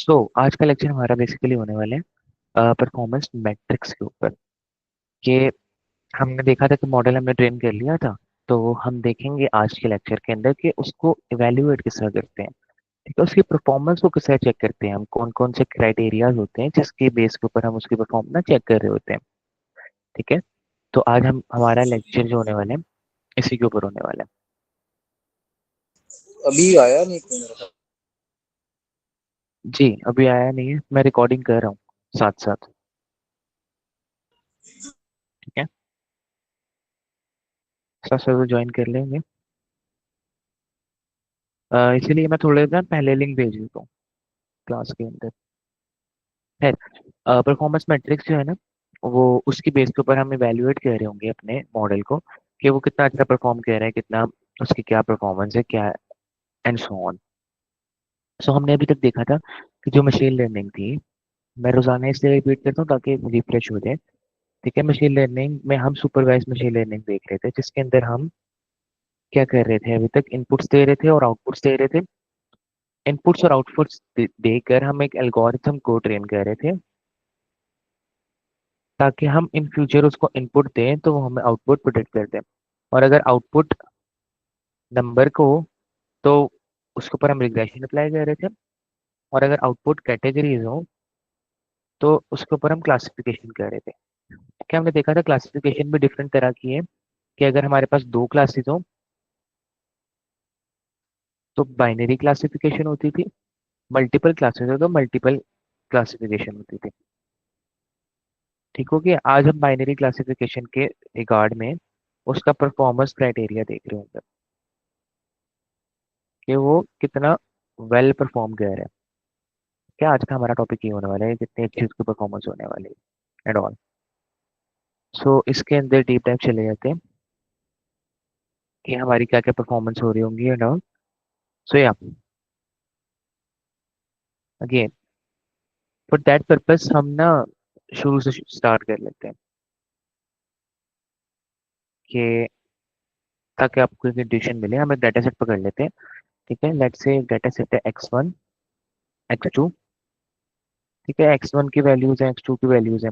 आज का लेक्चर हमारा बेसिकली होने वाला है परफॉर्मेंस मैट्रिक्स के ऊपर। कि हमने देखा था कि मॉडल हमने ट्रेन कर लिया था। तो हम देखेंगे आज के लेक्चर के अंदर कि उसको इवेल्युएट किस तरह करते हैं। ठीक है, उसकी परफॉर्मेंस को किस तरह चेक करते हैं, हम कौन कौन से क्राइटेरियाज होते हैं जिसके बेस के ऊपर हम उसकी परफॉर्मेंस चेक कर रहे होते हैं। ठीक है, तो आज हम हमारा लेक्चर जो होने वाले हैं इसी के ऊपर होने वाला है। अभी आया नहीं कोई मेरे पास। जी, अभी आया नहीं है, मैं रिकॉर्डिंग कर रहा हूँ साथ साथ। ठीक है, साथ साथ ज्वाइन कर लेंगे। इसीलिए मैं थोड़े ना पहले लिंक भेज देता हूँ क्लास के अंदर है। परफॉर्मेंस मैट्रिक्स जो है ना, वो उसकी बेस के ऊपर हम इवेल्युएट कर रहे होंगे अपने मॉडल को कि वो कितना अच्छा परफॉर्म कर रहा है, कितना उसकी क्या परफॉर्मेंस है, क्या एंड सो ऑन। सो हमने अभी तक देखा था कि जो मशीन लर्निंग थी, मैं रोजाना इसलिए रिपीट करता हूँ ताकि रिफ्रेश हो जाए। ठीक है, मशीन लर्निंग में हम सुपरवाइज मशीन लर्निंग देख रहे थे जिसके अंदर हम क्या कर रहे थे, अभी तक इनपुट्स दे रहे थे और आउटपुट्स दे रहे थे। इनपुट्स और आउटपुट्स देकर हम एक एल्गोरिथम को ट्रेन कर रहे थे ताकि हम इन फ्यूचर उसको इनपुट दें तो वो हमें आउटपुट प्रोडिक्ट कर दें। और अगर आउटपुट नंबर को हो तो उसके ऊपर हम रिग्रेशन अप्लाई कर रहे थे। और अगर आउटपुट कैटेगरीज हो तो उसके ऊपर हम क्लासिफिकेशन कर रहे थे। क्या हमने देखा था क्लासिफिकेशन भी डिफरेंट तरह की है कि अगर हमारे पास दो क्लासेस हो तो बाइनरी क्लासिफिकेशन होती थी, मल्टीपल क्लासेस हो तो मल्टीपल क्लासिफिकेशन होती थी। ठीक हो गया, आज हम बाइनरी क्लासिफिकेशन के रिगार्ड में उसका परफॉर्मेंस क्राइटेरिया देख रहे होंगे कि वो कितना वेल परफॉर्म कर रहा है। क्या आज का हमारा टॉपिक ये होने वाला है, कितनी अच्छी उसकी परफॉर्मेंस होने वाली है एंड ऑल। इसके अंदर डीप डाइव चले जाते हैं कि हमारी क्या क्या परफॉर्मेंस हो रही होंगी एंड ऑल। या अगेन फॉर दैट पर्पस हम ना शुरू से स्टार्ट कर लेते हैं कि ताकि आपको एक इंट्यूशन मिले। हम एक डाटा सेट पकड़ लेते हैं। ठीक है, लेट्स से डाटा सेट है x1 x2। ठीक है, x1 की वैल्यूज है, x2 की वैल्यूज है।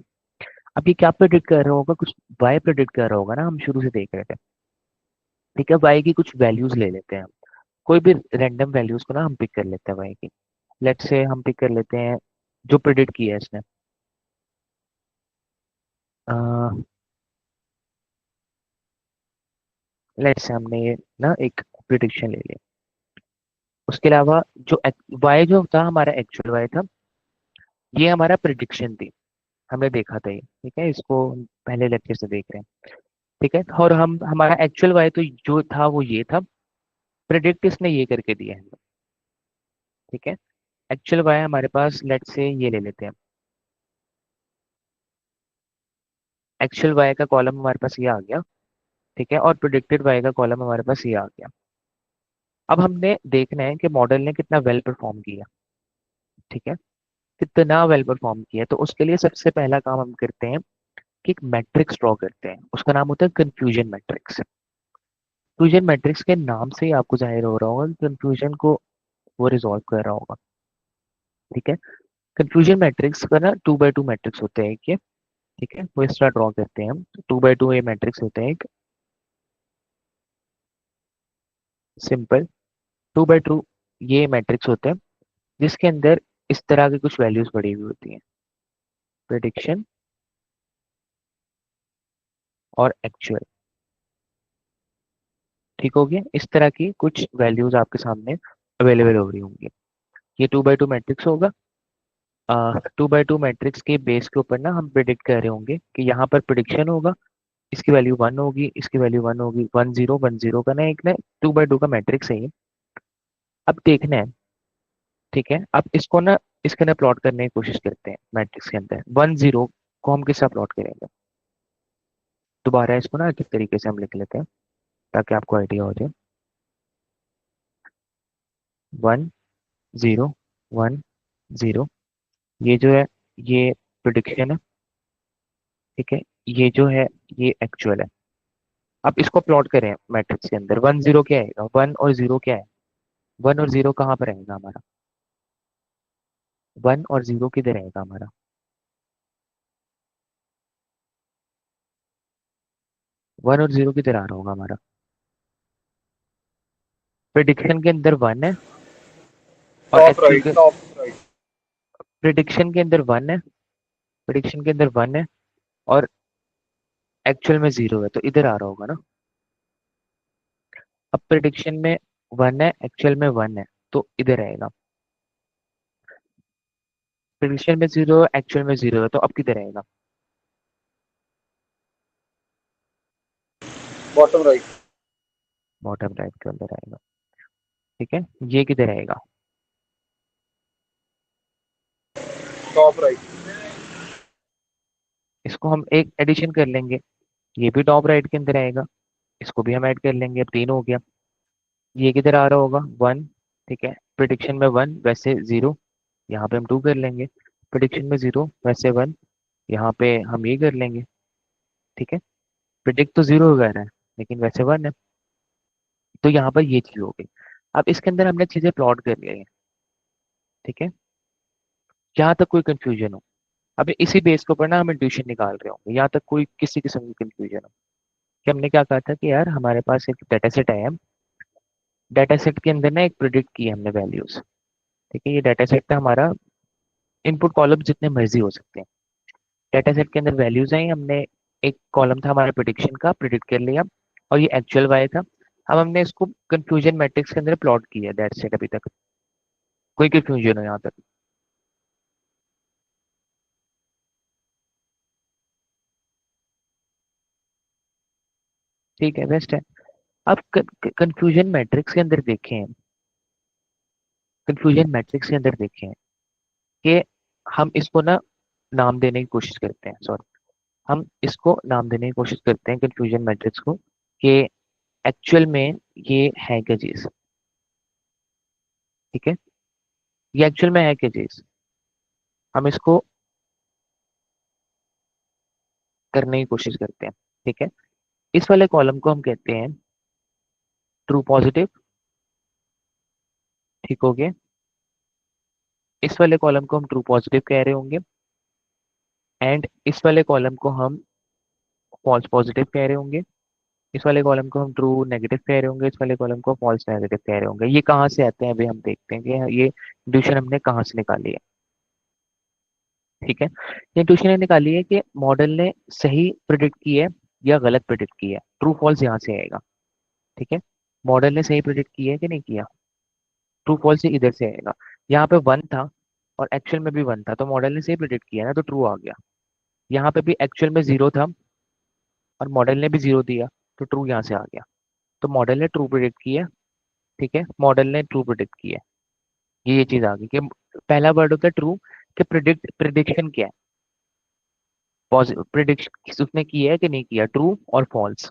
अब ये क्या प्रेडिक्ट कर रहा होगा, कुछ y प्रेडिक्ट कर रहा होगा ना, हम शुरू से देख रहे थे। ठीक है, y की कुछ वैल्यूज ले लेते हैं हम। कोई भी रैंडम वैल्यूज को ना हम पिक कर लेते हैं y की। लेट्स से हम पिक कर लेते हैं जो प्रेडिक्ट किया है इसने। लेट्स से हमने ये ना एक प्रिडिक्शन ले लिया। उसके अलावा जो y जो था हमारा एक्चुअल y था, ये हमारा प्रिडिक्शन थी, हमने देखा था ये। ठीक है, इसको हम पहले लेक्चर से देख रहे हैं। ठीक है, और हम हमारा एक्चुअल y तो जो था वो ये था, प्रिडिक्ट इसने ये करके दिया है। ठीक है, एक्चुअल y हमारे पास लेट्स से ये ले लेते हैं। एक्चुअल y का कॉलम हमारे पास ये आ गया। ठीक है, और प्रिडिक्टेड y का कॉलम हमारे पास ये आ गया। अब हमने देखना है कि मॉडल ने कितना वेल परफॉर्म किया। ठीक है, कितना वेल परफॉर्म किया, तो उसके लिए सबसे पहला काम हम करते हैं कि एक मैट्रिक्स ड्रॉ करते हैं। उसका नाम होता है कंफ्यूजन मैट्रिक्स। कंफ्यूजन मैट्रिक्स के नाम से ही आपको जाहिर हो रहा होगा कि कंफ्यूजन को वो रिजॉल्व कर रहा होगा। ठीक है, कंफ्यूजन मैट्रिक्स का ना 2x2 मैट्रिक्स होते हैं एक ये। ठीक है, वो इस तरह ड्रॉ करते हैं हम। 2x2 ये मैट्रिक्स होते हैं एक सिंपल। 2x2 ये मैट्रिक्स होते हैं जिसके अंदर इस तरह की कुछ वैल्यूज पड़ी हुई होती हैं, प्रेडिक्शन और एक्चुअल। ठीक हो गया, इस तरह की कुछ वैल्यूज आपके सामने अवेलेबल हो रही होंगी। ये 2x2 मैट्रिक्स होगा। 2x2 मैट्रिक्स के बेस के ऊपर ना हम प्रिडिक्ट कर रहे होंगे कि यहाँ पर प्रिडिक्शन होगा, इसकी वैल्यू 1 होगी, इसकी वैल्यू 1 होगी, 1 0 1 0 का ना एक ना 2x2 का मैट्रिक्स है ये। अब देखना है। ठीक है, अब इसको ना इसके अंदर प्लॉट करने की कोशिश करते हैं। मैट्रिक्स के अंदर 1 0 को हम किस तरह प्लॉट करेंगे, दोबारा इसको ना किस तरीके से हम लिख लेते हैं ताकि आपको आइडिया हो जाए। 1 0 1 0, ये जो है ये प्रिडिक्शन है। ठीक है, ये जो है ये एक्चुअल है। अब इसको प्लॉट करें मैट्रिक्स के अंदर। 1 0 क्या आएगा, 1 और 0 क्या है, 1 और 0 कहाँ पर आएगा हमारा, 1 और 0 किधर रहेगा हमारा? 1 और 0 किधर आ रहा होगा हमारा? प्रिडिक्शन के अंदर 1 है और टॉप एक्चुअल राइट, के टॉप राइट। प्रिडिक्शन के अंदर 1 है, प्रिडिक्शन के अंदर 1 है और एक्चुअल में 0 है, तो इधर आ रहा होगा ना। अब प्रिडिक्शन में 1 है, एक्चुअल में 1 है, तो इधर आएगा। प्रिडिक्शन में 0 है, एक्चुअल में 0 है, तो अब किधर आएगा? Bottom right. बॉटम राइट के अंदर आएगा। ठीक है, ये किधर आएगा? Top right. इसको हम एक एडिशन कर लेंगे, ये भी टॉप राइट के अंदर आएगा, इसको भी हम ऐड कर लेंगे, अब 3 हो गया। ये किधर आ रहा होगा? 1। ठीक है, प्रिडिक्शन में 1 वैसे 0, यहाँ पे हम 2 कर लेंगे। प्रिडिक्शन में 0 वैसे 1, यहाँ पे हम ये कर लेंगे। ठीक है, प्रिडिक्ट तो 0 वगैरह है लेकिन वैसे 1 है, तो यहाँ पर ये चीज हो गई। अब इसके अंदर हमने चीजें प्लॉट कर ली हैं। ठीक है, यहाँ तक कोई कंफ्यूजन हो? अब इसी बेस के ऊपर ना हम इंट्यूशन निकाल रहे होंगे, यहाँ तक कोई किसी किस्म की कंफ्यूजन हो? कि हमने क्या कहा था कि यार हमारे पास एक डाटा सेट है, डाटा सेट के अंदर ना एक प्रिडिक्ट की है हमने वैल्यूज। ठीक है, ये डाटा सेट था हमारा, इनपुट कॉलम जितने मर्जी हो सकते हैं। डाटा सेट के अंदर वैल्यूज आई, हमने एक कॉलम था हमारा प्रिडिक्शन का, प्रिडिक्ट कर लिया, और ये एक्चुअल वाई था। अब हमने इसको कंफ्यूजन मैट्रिक्स के अंदर प्लॉट किया, दैट्स इट। अभी तक कोई कंफ्यूजन हो यहाँ तक? ठीक है, बेस्ट है। अब कंफ्यूजन मैट्रिक्स के अंदर देखें, कंफ्यूजन मैट्रिक्स के अंदर देखें कि हम इसको ना नाम देने की कोशिश करते हैं, सॉरी, हम इसको नाम देने की कोशिश करते हैं कंफ्यूजन मैट्रिक्स को, कि एक्चुअल में ये है क्या चीज। ठीक है, ये एक्चुअल में है क्या चीज, हम इसको करने की कोशिश करते हैं। ठीक है, इस वाले कॉलम को हम कहते हैं ट्रू पॉजिटिव। ठीक हो गया, इस वाले कॉलम को हम ट्रू पॉजिटिव कह रहे होंगे, एंड इस वाले कॉलम को हम फॉल्स पॉजिटिव कह रहे होंगे। इस वाले कॉलम को हम ट्रू नेगेटिव कह रहे होंगे, इस वाले कॉलम को फॉल्स नेगेटिव कह रहे होंगे। ये कहाँ से आते हैं अभी हम देखते हैं कि ये इंट्यूशन हमने कहाँ से निकाली है। ठीक है, ये इंट्यूशन ने निकाली है कि मॉडल ने सही प्रिडिक्ट की है या गलत प्रिडिक्ट की है, ट्रू फॉल्स यहाँ से आएगा। ठीक है, मॉडल ने सही प्रिडिक्ट किया है कि नहीं किया, ट्रू फॉल्स से इधर से आएगा। यहाँ पे 1 था और एक्चुअल में भी 1 था, तो मॉडल ने सही प्रिडिक्ट किया ना, तो ट्रू आ गया। यहाँ पे भी एक्चुअल में 0 था और मॉडल ने भी 0 दिया, तो ट्रू यहाँ से आ गया। तो मॉडल ने ट्रू प्रिडिक्ट किया। ठीक है, मॉडल ने ट्रू प्रिडिक्ट किया। ये चीज आ गई कि पहला वर्ड होता है ट्रू, कि प्रिडिक्शन क्या है, प्रिडिक्शन उसने किया है कि नहीं किया, ट्रू और फॉल्स।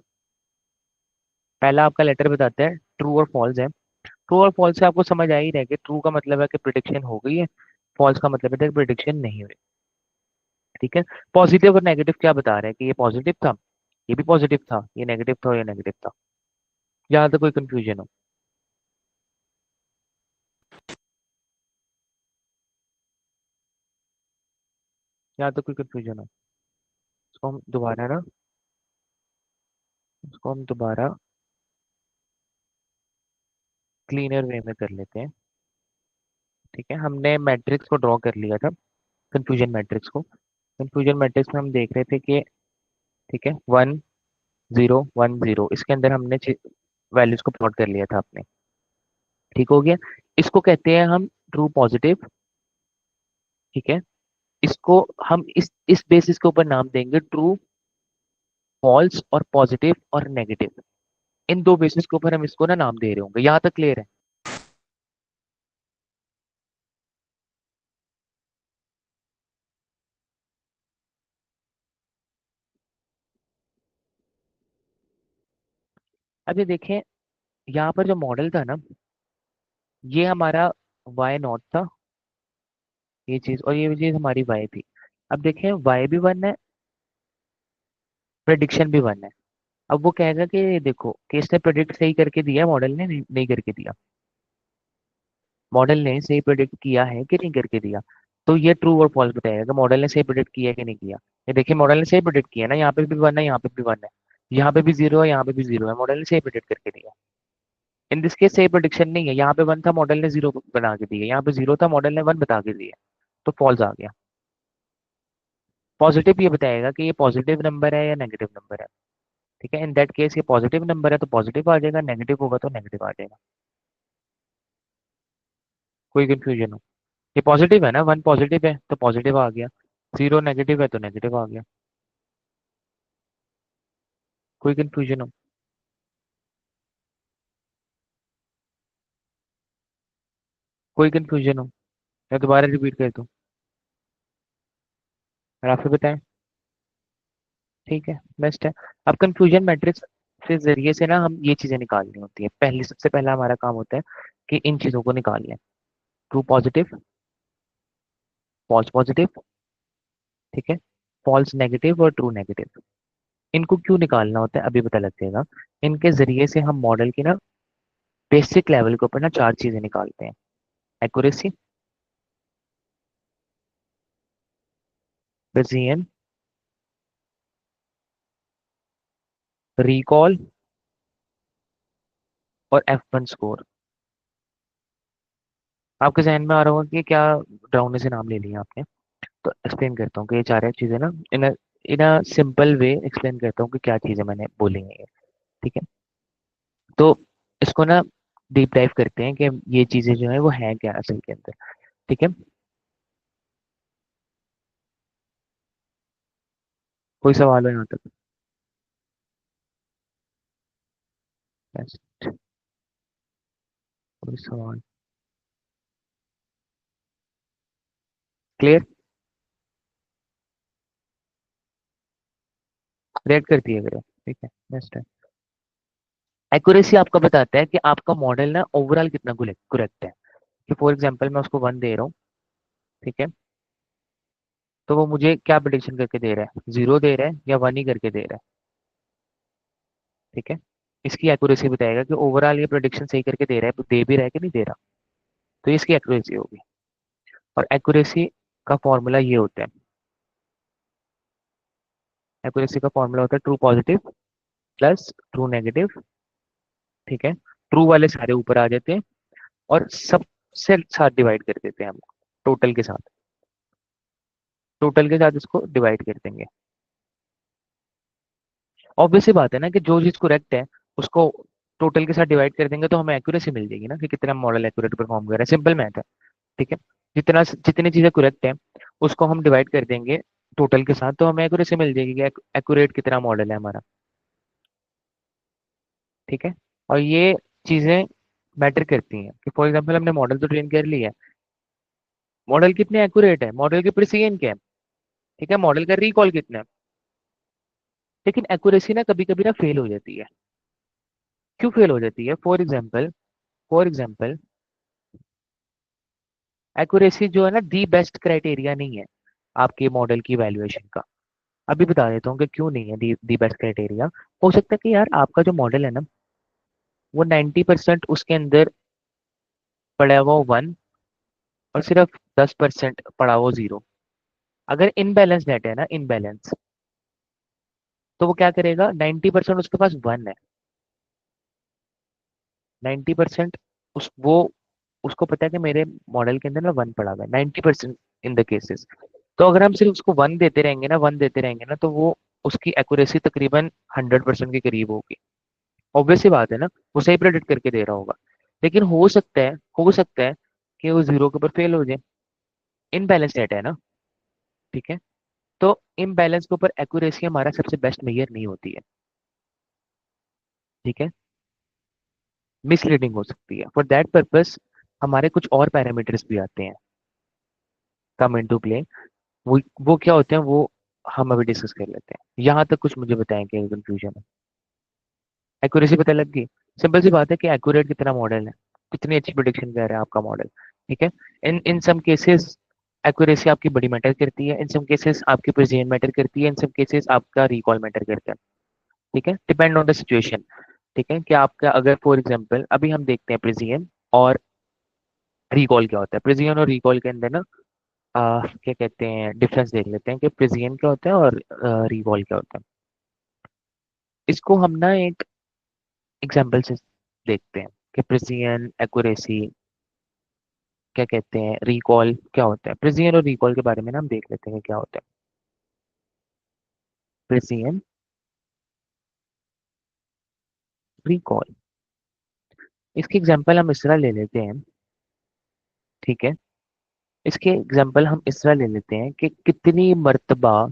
पहला आपका लेटर बताता है ट्रू और फॉल्स है। ट्रू और फॉल्स से आपको समझ आ ही रहा है कि ट्रू का मतलब है कि प्रिडिक्शन हो गई है, फॉल्स का मतलब है कि प्रिडिक्शन नहीं हुई। ठीक है, पॉजिटिव और नेगेटिव क्या बता रहे हैं कि ये पॉजिटिव था, ये भी पॉजिटिव था, ये नेगेटिव था और ये नेगेटिव था। यहाँ तो कोई कंफ्यूजन हो? यहाँ तो कोई कंफ्यूजन हो? इसको हम दोबारा ना, इसको हम दोबारा क्लीनर वे में कर लेते हैं। ठीक है, हमने मैट्रिक्स को ड्रॉ कर लिया था, कंफ्यूजन मैट्रिक्स को। कंफ्यूजन मैट्रिक्स में हम देख रहे थे कि ठीक है, 1 0 1 0, इसके अंदर हमने वैल्यूज को प्लॉट कर लिया था आपने। ठीक हो गया, इसको कहते हैं हम ट्रू पॉजिटिव। ठीक है, इसको हम इस बेसिस के ऊपर नाम देंगे ट्रू, फॉल्स और पॉजिटिव और नेगेटिव। इन दो बेसिस के ऊपर हम इसको ना नाम दे रहे होंगे। यहाँ तक क्लियर है? अब ये देखें, यहाँ पर जो मॉडल था ना, ये हमारा वाई नॉट था, ये चीज, और ये चीज हमारी वाई थी। अब देखें, वाई भी 1 है, प्रेडिक्शन भी 1 है। अब वो कहेगा कि देखो कि इसने प्रेडिक्ट सही करके दिया, मॉडल ने नहीं करके दिया, मॉडल ने सही प्रेडिक्ट किया है कि नहीं करके दिया। तो ये ट्रू और फॉल्स बताएगा कि मॉडल ने सही प्रेडिक्ट किया है कि नहीं किया। ये देखिए मॉडल ने सही प्रेडिक्ट किया ना, यहाँ पे भी 1 है, यहाँ पे भी 1 है, यहाँ पे भी 0 है, यहाँ पे भी 0 है, मॉडल ने सही प्रेडिक्ट करके दिया। इन दिस केस सही प्रेडिक्शन नहीं है, यहाँ पे 1 था मॉडल ने 0 बना के दिया, यहाँ पे 0 था मॉडल ने 1 बता के दिया, तो फॉल्स आ गया। पॉजिटिव ये बताएगा कि ये पॉजिटिव नंबर है या नेगेटिव नंबर है। ठीक है, इन दैट केस ये पॉजिटिव नंबर है तो पॉजिटिव आ जाएगा, नेगेटिव होगा तो नेगेटिव आ जाएगा। कोई कंफ्यूजन हो? ये पॉजिटिव है ना, 1 पॉजिटिव है तो पॉजिटिव आ गया, 0 नेगेटिव है तो नेगेटिव आ गया। कोई कंफ्यूजन हो? कोई कंफ्यूजन हो? मैं दोबारा रिपीट कर दूं और आपसे बताएं? ठीक है, बेस्ट है। अब कंफ्यूजन मैट्रिक्स के जरिए से ना हम ये चीजें निकालनी होती है। पहले सबसे पहला हमारा काम होता है कि इन चीजों को निकाल लें, ट्रू पॉजिटिव, फॉल्स पॉजिटिव, ठीक है, फॉल्स नेगेटिव और ट्रू नेगेटिव। इनको क्यों निकालना होता है अभी पता लग जाएगा। इनके जरिए से हम मॉडल की ना बेसिक लेवल के ऊपर ना 4 चीजें निकालते हैं। एक्यूरेसी, प्रेसिजन, रिकॉल और F1 स्कोर। आपके जहन में आ रहा होगा कि क्या ड्राउने से नाम ले लिया आपने। तो एक्सप्लेन करता हूँ कि ये 4 चीजें ना इन इन सिंपल वे एक्सप्लेन करता हूँ कि क्या चीजें मैंने बोली हैं ये। ठीक है, तो इसको ना डीप डाइव करते हैं कि ये चीजें जो है वो है क्या असल के अंदर। ठीक है, कोई सवाल हो यहाँ तक? Yes, कोई सवाल? क्लियर? रिएक्ट करती है मेरे, ठीक है, नेक्स्ट है। एक्यूरेसी आपका बताता है कि आपका मॉडल ना ओवरऑल कितना करेक्ट है। कि फॉर एग्जांपल मैं उसको 1 दे रहा हूँ, ठीक है, तो वो मुझे क्या प्रिडिक्शन करके दे रहा है, 0 दे रहा है या 1 ही करके दे रहा है। ठीक है, इसकी एक्यूरेसी बताएगा कि ओवरऑल ये प्रिडिक्शन सही करके दे रहा है, तो दे भी रहा है कि नहीं दे रहा। तो इसकी एक्यूरेसी होगी। और एक्यूरेसी का फॉर्मूला ये होता है, एक्यूरेसी का फॉर्मूला होता है true positive plus true negative. ठीक है, ट्रू वाले सारे ऊपर आ जाते हैं और सबसे साथ डिवाइड कर देते हैं हम, टोटल के साथ, टोटल के साथ इसको डिवाइड कर देंगे। ऑब्वियस सी बात है ना कि जो चीज करेक्ट है उसको टोटल के साथ डिवाइड कर देंगे तो हमें एक्यूरेसी मिल जाएगी ना कि कितना मॉडल एक्यूरेट परफॉर्म कर रहा है। सिंपल मैथ है। ठीक है, जितनी चीजें करेक्ट है उसको हम डिवाइड कर देंगे टोटल के साथ, तो हमें एक्यूरेसी मिल जाएगी कि एक्यूरेट कितना मॉडल है हमारा। ठीक है, और ये चीजें मैटर करती हैं कि फॉर एग्जांपल हमने मॉडल तो ट्रेन कर लिया है, मॉडल कितने एक्यूरेट है, मॉडल की प्रिसीजन क्या है, ठीक है, मॉडल का रिकॉल कितना है। लेकिन एक्यूरेसी ना कभी कभी ना फेल हो जाती है। क्यों फेल हो जाती है? फॉर एग्जाम्पल एक्यूरेसी जो है ना दी बेस्ट क्राइटेरिया नहीं है आपके मॉडल की वैल्यूएशन का। अभी बता देता हूँ कि क्यों नहीं है दी बेस्ट क्राइटेरिया। हो सकता है कि यार आपका जो मॉडल है ना वो 90% उसके अंदर पड़ा हुआ 1 और सिर्फ 10% पड़ा हुआ 0। अगर इनबैलेंस डाटा है ना, इनबैलेंस, तो वो क्या करेगा, 90% उसके पास 1 है, 90% उस वो उसको पता है कि मेरे मॉडल के अंदर ना 1 पड़ा हुआ है 90% इन द केसेस। तो अगर हम सिर्फ उसको 1 देते रहेंगे ना, 1 देते रहेंगे ना, तो वो उसकी एक्यूरेसी तकरीबन 100% के करीब होगी। ऑब्वियस सी बात है ना, वो सही प्रेडिक्ट करके दे रहा होगा। लेकिन हो सकता है कि वो 0 के ऊपर फेल हो जाए। इनबैलेंस डाटा है ना। ठीक है, तो इनबैलेंस के ऊपर एक्यूरेसी हमारा सबसे बेस्ट मेजर नहीं होती है। ठीक है, मिसलीडिंग हो सकती है। फॉर दैट पर्पस हमारे कुछ और पैरामीटर्स भी आते हैं, कम इनटू प्ले। वो क्या होते हैं वो हम अभी डिस्कस कर लेते हैं। यहाँ तक कुछ मुझे बताएं कि कंफ्यूजन है? एक्यूरेसी पता लग गई। सिंपल सी बात है कि एक्यूरेट कितना मॉडल है, कितनी अच्छी प्रोडिक्शन कर रहा है आपका मॉडल। ठीक है, इन इन सम केसेस एक्यूरेसी आपकी बड़ी मैटर करती है, इन सम केसेस आपकी प्रिसीजन मैटर करती है, इन सम केसेस आपका रिकॉल मैटर करता है। ठीक है, डिपेंड ऑन द सिचुएशन। ठीक है, कि आपका अगर फॉर एग्जांपल अभी हम देखते हैं प्रिसीजन और रिकॉल क्या होता है। प्रिसीजन और रिकॉल के अंदर ना क्या कहते हैं, डिफरेंस देख लेते हैं कि प्रिजियन क्या होता है और रिकॉल क्या होता है। इसको हम ना एक एग्जांपल से देखते हैं कि प्रिजियन, एक्यूरेसी, क्या कहते हैं, रिकॉल क्या होता है। प्रिजियन और रिकॉल के बारे में ना हम देख लेते हैं कि क्या होता है। प्रिजियन, रिकॉल, इसकी एग्जांपल हम इस तरह ले लेते हैं, ठीक है। इसके एग्जांपल हम इस तरह ले लेते हैं कि कितनी मर्तबा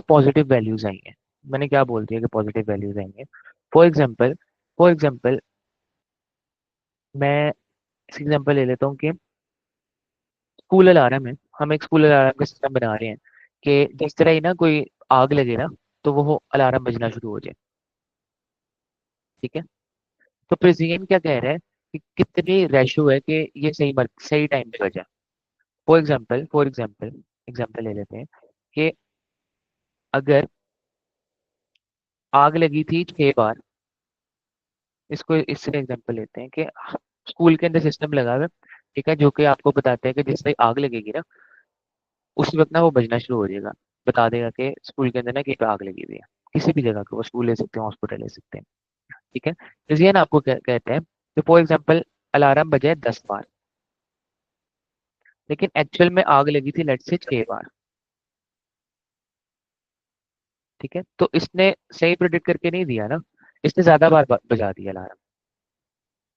पॉजिटिव वैल्यूज आई हैं। मैंने क्या बोल दिया कि पॉजिटिव वैल्यूज आई हैं। फॉर एग्जांपल मैं इस एग्जांपल ले लेता हूँ कि स्कूल अलार्म है। हम एक स्कूल अलार्म का सिस्टम बना रहे हैं कि जिस तरह ही ना कोई आग लगे ना, तो वो अलार्म बजना शुरू हो जाए, ठीक है। तो प्रेसिडेंट क्या कह रहा है कि कितनी रेशो है कि ये सही टाइम पे बजा। फॉर एग्जाम्पल एग्जाम्पल ले लेते हैं कि अगर आग लगी थी 6 बार, इसको इससे एग्जाम्पल लेते हैं कि स्कूल के अंदर सिस्टम लगा हुआ है, ठीक है, जो कि आपको बताते हैं कि जिस तरह आग लगेगी ना, उसी वक्त ना वो बजना शुरू हो जाएगा। बता देगा कि स्कूल के अंदर ना कहीं पे आग लगी हुई है। किसी भी जगह को वो स्कूल ले सकते हैं, हॉस्पिटल ले सकते हैं, ठीक है। रिजियन आपको कहते हैं कि फॉर एग्जाम्पल अलार्म बजे 10 बार, लेकिन एक्चुअल में आग लगी थी लेट से 6 बार, ठीक है। तो इसने सही प्रिडिक्ट करके नहीं दिया ना, इसने ज्यादा बार बजा दिया अलार्म,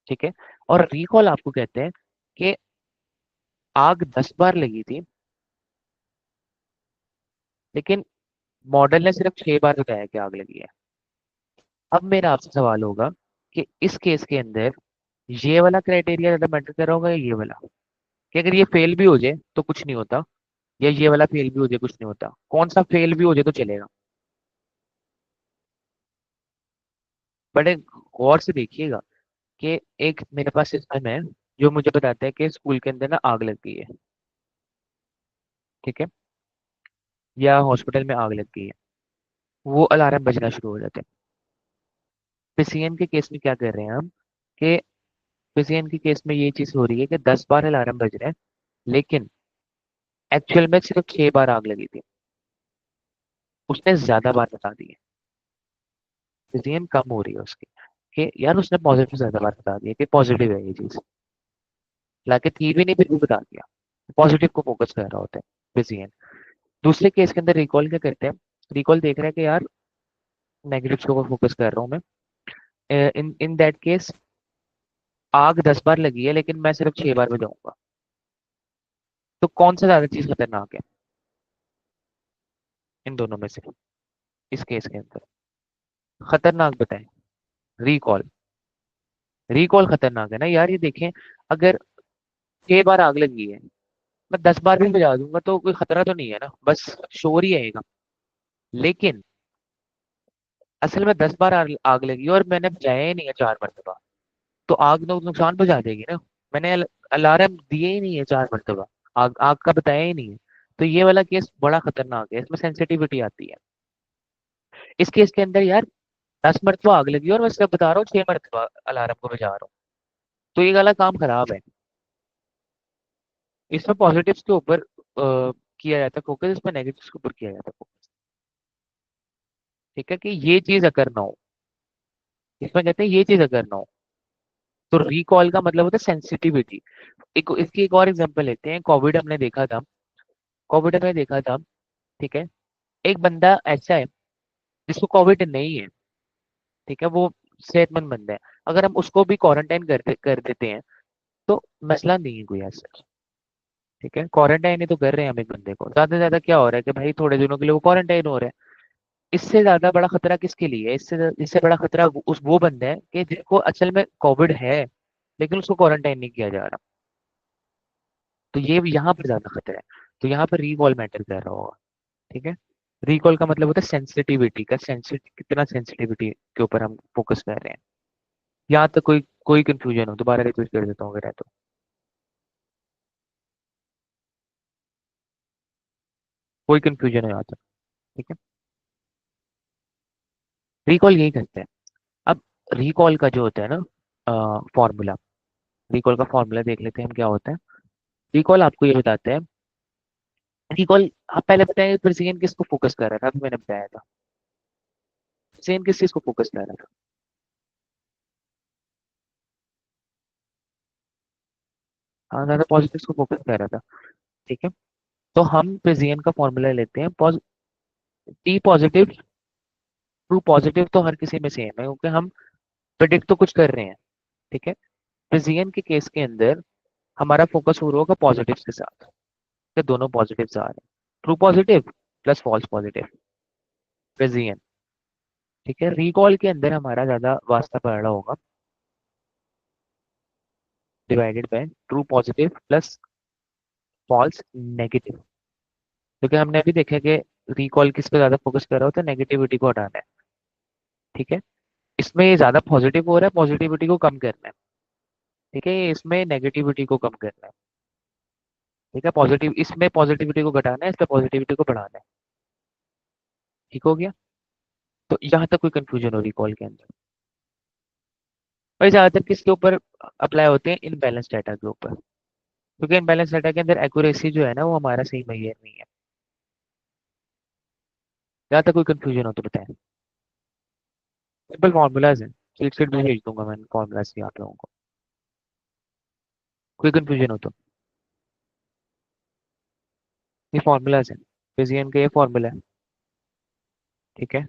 ठीक है। और रिकॉल आपको कहते हैं कि आग 10 बार लगी थी, लेकिन मॉडल ने सिर्फ 6 बार बताया कि आग लगी है। अब मेरा आपसे सवाल होगा कि इस केस के अंदर ये वाला क्राइटेरिया ज्यादा मैटर कर रहा होगा या ये वाला, कि अगर ये फेल भी हो जाए तो कुछ नहीं होता, या ये वाला फेल भी हो जाए कुछ नहीं होता, कौन सा फेल भी हो जाए तो चलेगा। बड़े गौर से देखिएगा कि एक मेरे पास सिस्टम है जो मुझे बताता है कि स्कूल के अंदर ना आग लग गई है, ठीक है, या हॉस्पिटल में आग लग गई है। वो अलार्म बजना शुरू हो जाते हैं। पीसीएन के केस में क्या कर रहे हैं हम कि पीसीएन के केस में ये चीज हो रही है कि 10 बार अलार्म बज रहे हैं, लेकिन एक्चुअल में सिर्फ 6 बार आग लगी थी। उसने ज्यादा बार बता दी है, पीसीएन कम हो रही है उसकी, कि यार उसने पॉजिटिव ज्यादा बार बता दिया कि पॉजिटिव है ये चीज, हालांकि थी भी नहीं फिर भी बता दिया। पॉजिटिव को फोकस कर रहा होता है पीसीएन। दूसरे केस के अंदर रिकॉल क्या करते हैं, रिकॉल देख रहा है कि यार नेगेटिव को फोकस कर रहा हूँ मैं। इन इन दैट केस आग 10 बार लगी है लेकिन मैं सिर्फ 6 बार बजाऊंगा। तो कौन सा ज्यादा चीज खतरनाक है इन दोनों में से, इस केस के अंदर खतरनाक बताएं। रिकॉल, रिकॉल खतरनाक है ना यार। ये देखें, अगर 6 बार आग लगी है, मैं 10 बार भी बजा दूंगा तो कोई खतरा तो नहीं है ना, बस शोर ही आएगा। लेकिन असल में 10 बार आग लगी और मैंने बजाया ही नहीं है 4 मरतबा, तो आग तो नुकसान पहुंचा देगी ना। मैंने अलार्म दिए ही नहीं है 4 मरतबा, आग आग का बताया ही नहीं है। तो ये वाला केस बड़ा खतरनाक है, इसमें सेंसिटिविटी आती है। इस केस के अंदर यार 10 मरतबा आग लगी और मैं सिर्फ बता रहा हूँ 6 मरतबा अलार्म को बजा रहा हूँ, तो ये वाला काम खराब है। इसमें पॉजिटिव्स के ऊपर किया जाता है फोकस, इसमें नेगेटिव्स के ऊपर किया जाता है फोकस, ठीक है, कि ये चीज अगर ना हो। इसमें कहते हैं ये चीज अगर ना हो, तो रिकॉल का मतलब होता है सेंसिटिविटी। एक इसकी एक और एग्जांपल लेते हैं। कोविड में देखा था, ठीक है। एक बंदा ऐसा है जिसको कोविड नहीं है, ठीक है, वो सेहतमंद बंदा है। अगर हम उसको भी क्वारंटाइन कर देते हैं तो मसला नहीं है कोई ऐसा, ठीक है। क्वारंटाइन ही तो कर रहे हैं हम एक बंदे को, ज्यादा से ज्यादा क्या हो रहा है कि भाई थोड़े दिनों के लिए वो क्वारंटाइन हो रहा है। इससे ज्यादा बड़ा खतरा किसके लिए है, इससे बड़ा खतरा वो बंदा है कि जिसको असल में कोविड है लेकिन उसको क्वारंटाइन नहीं किया जा रहा। तो ये यहाँ पर ज्यादा खतरा है। तो यहाँ पर रिकॉल मैटर कर रहा होगा, ठीक है। रिकॉल का मतलब होता है सेंसिटिविटी का, कितना सेंसिटिविटी के ऊपर हम फोकस कर रहे हैं। यहाँ तक कोई कोई कंफ्यूजन हो दोबारा रिपीट कर देता हूँ अगर है तो। कोई कंफ्यूजन हो यहाँ तक, ठीक है। रिकॉल यही करते हैं। अब रिकॉल का जो होता है ना फॉर्मूला, रिकॉल का फॉर्मूला देख लेते हैं हम क्या होता है। रिकॉल आपको ये बताते हैं। रिकॉल, आप पहले बताएं प्रेसिडेंट किसको फोकस कर रहा था, अभी मैंने बताया था। प्रेसिडेंट किस चीज को फोकस कर रहा था? हाँ, ज्यादा पॉजिटिव को फोकस कर रहा था। ठीक है, तो हम प्रेसिडेंट का फॉर्मूला लेते हैं। टी पॉजिटिव, ट्रू पॉजिटिव तो हर किसी में सेम है, क्योंकि हम प्रिडिक्ट तो कुछ कर रहे हैं। ठीक है, प्रेसिडेंट के केस के अंदर हमारा फोकस हो रहा होगा पॉजिटिव के साथ, कि दोनों पॉजिटिव आ रहे हैं। True positive plus false positive, precision. ठीक है, रिकॉल के अंदर हमारा ज्यादा वास्ता पड़ रहा होगा divided by true positive plus false negative. क्योंकि हमने अभी देखा कि रिकॉल किस पे ज्यादा फोकस कर रहा होता है, नेगेटिविटी को हटाना है। ठीक है, इसमें ये ज्यादा पॉजिटिव हो रहा है, पॉजिटिविटी को कम करना है। ठीक है, इसमें नेगेटिविटी को कम करना है। ठीक है, पॉजिटिव, इसमें पॉजिटिविटी को घटाना है, इसमें पॉजिटिविटी को बढ़ाना है। ठीक हो गया? तो यहाँ तक कोई कंफ्यूजन हो रिकॉल के अंदर? और ज्यादातर किसके ऊपर अप्लाई होते हैं? इनबैलेंस डाटा के ऊपर। क्योंकि इनबैलेंस डाटा के अंदर एक्यूरेसी जो है ना, वो हमारा सही मैयर नहीं है। यहाँ तक कोई कंफ्यूजन हो तो बताएं। सिंपल फॉर्मूलाज है, चीट शीट भी भेज दूंगा मैं फॉर्मूलाज की आप लोगों को। कोई कंफ्यूजन हो तो? ये फॉर्मूलाज है, फिजियन का ये फॉर्मूला है। ठीक है,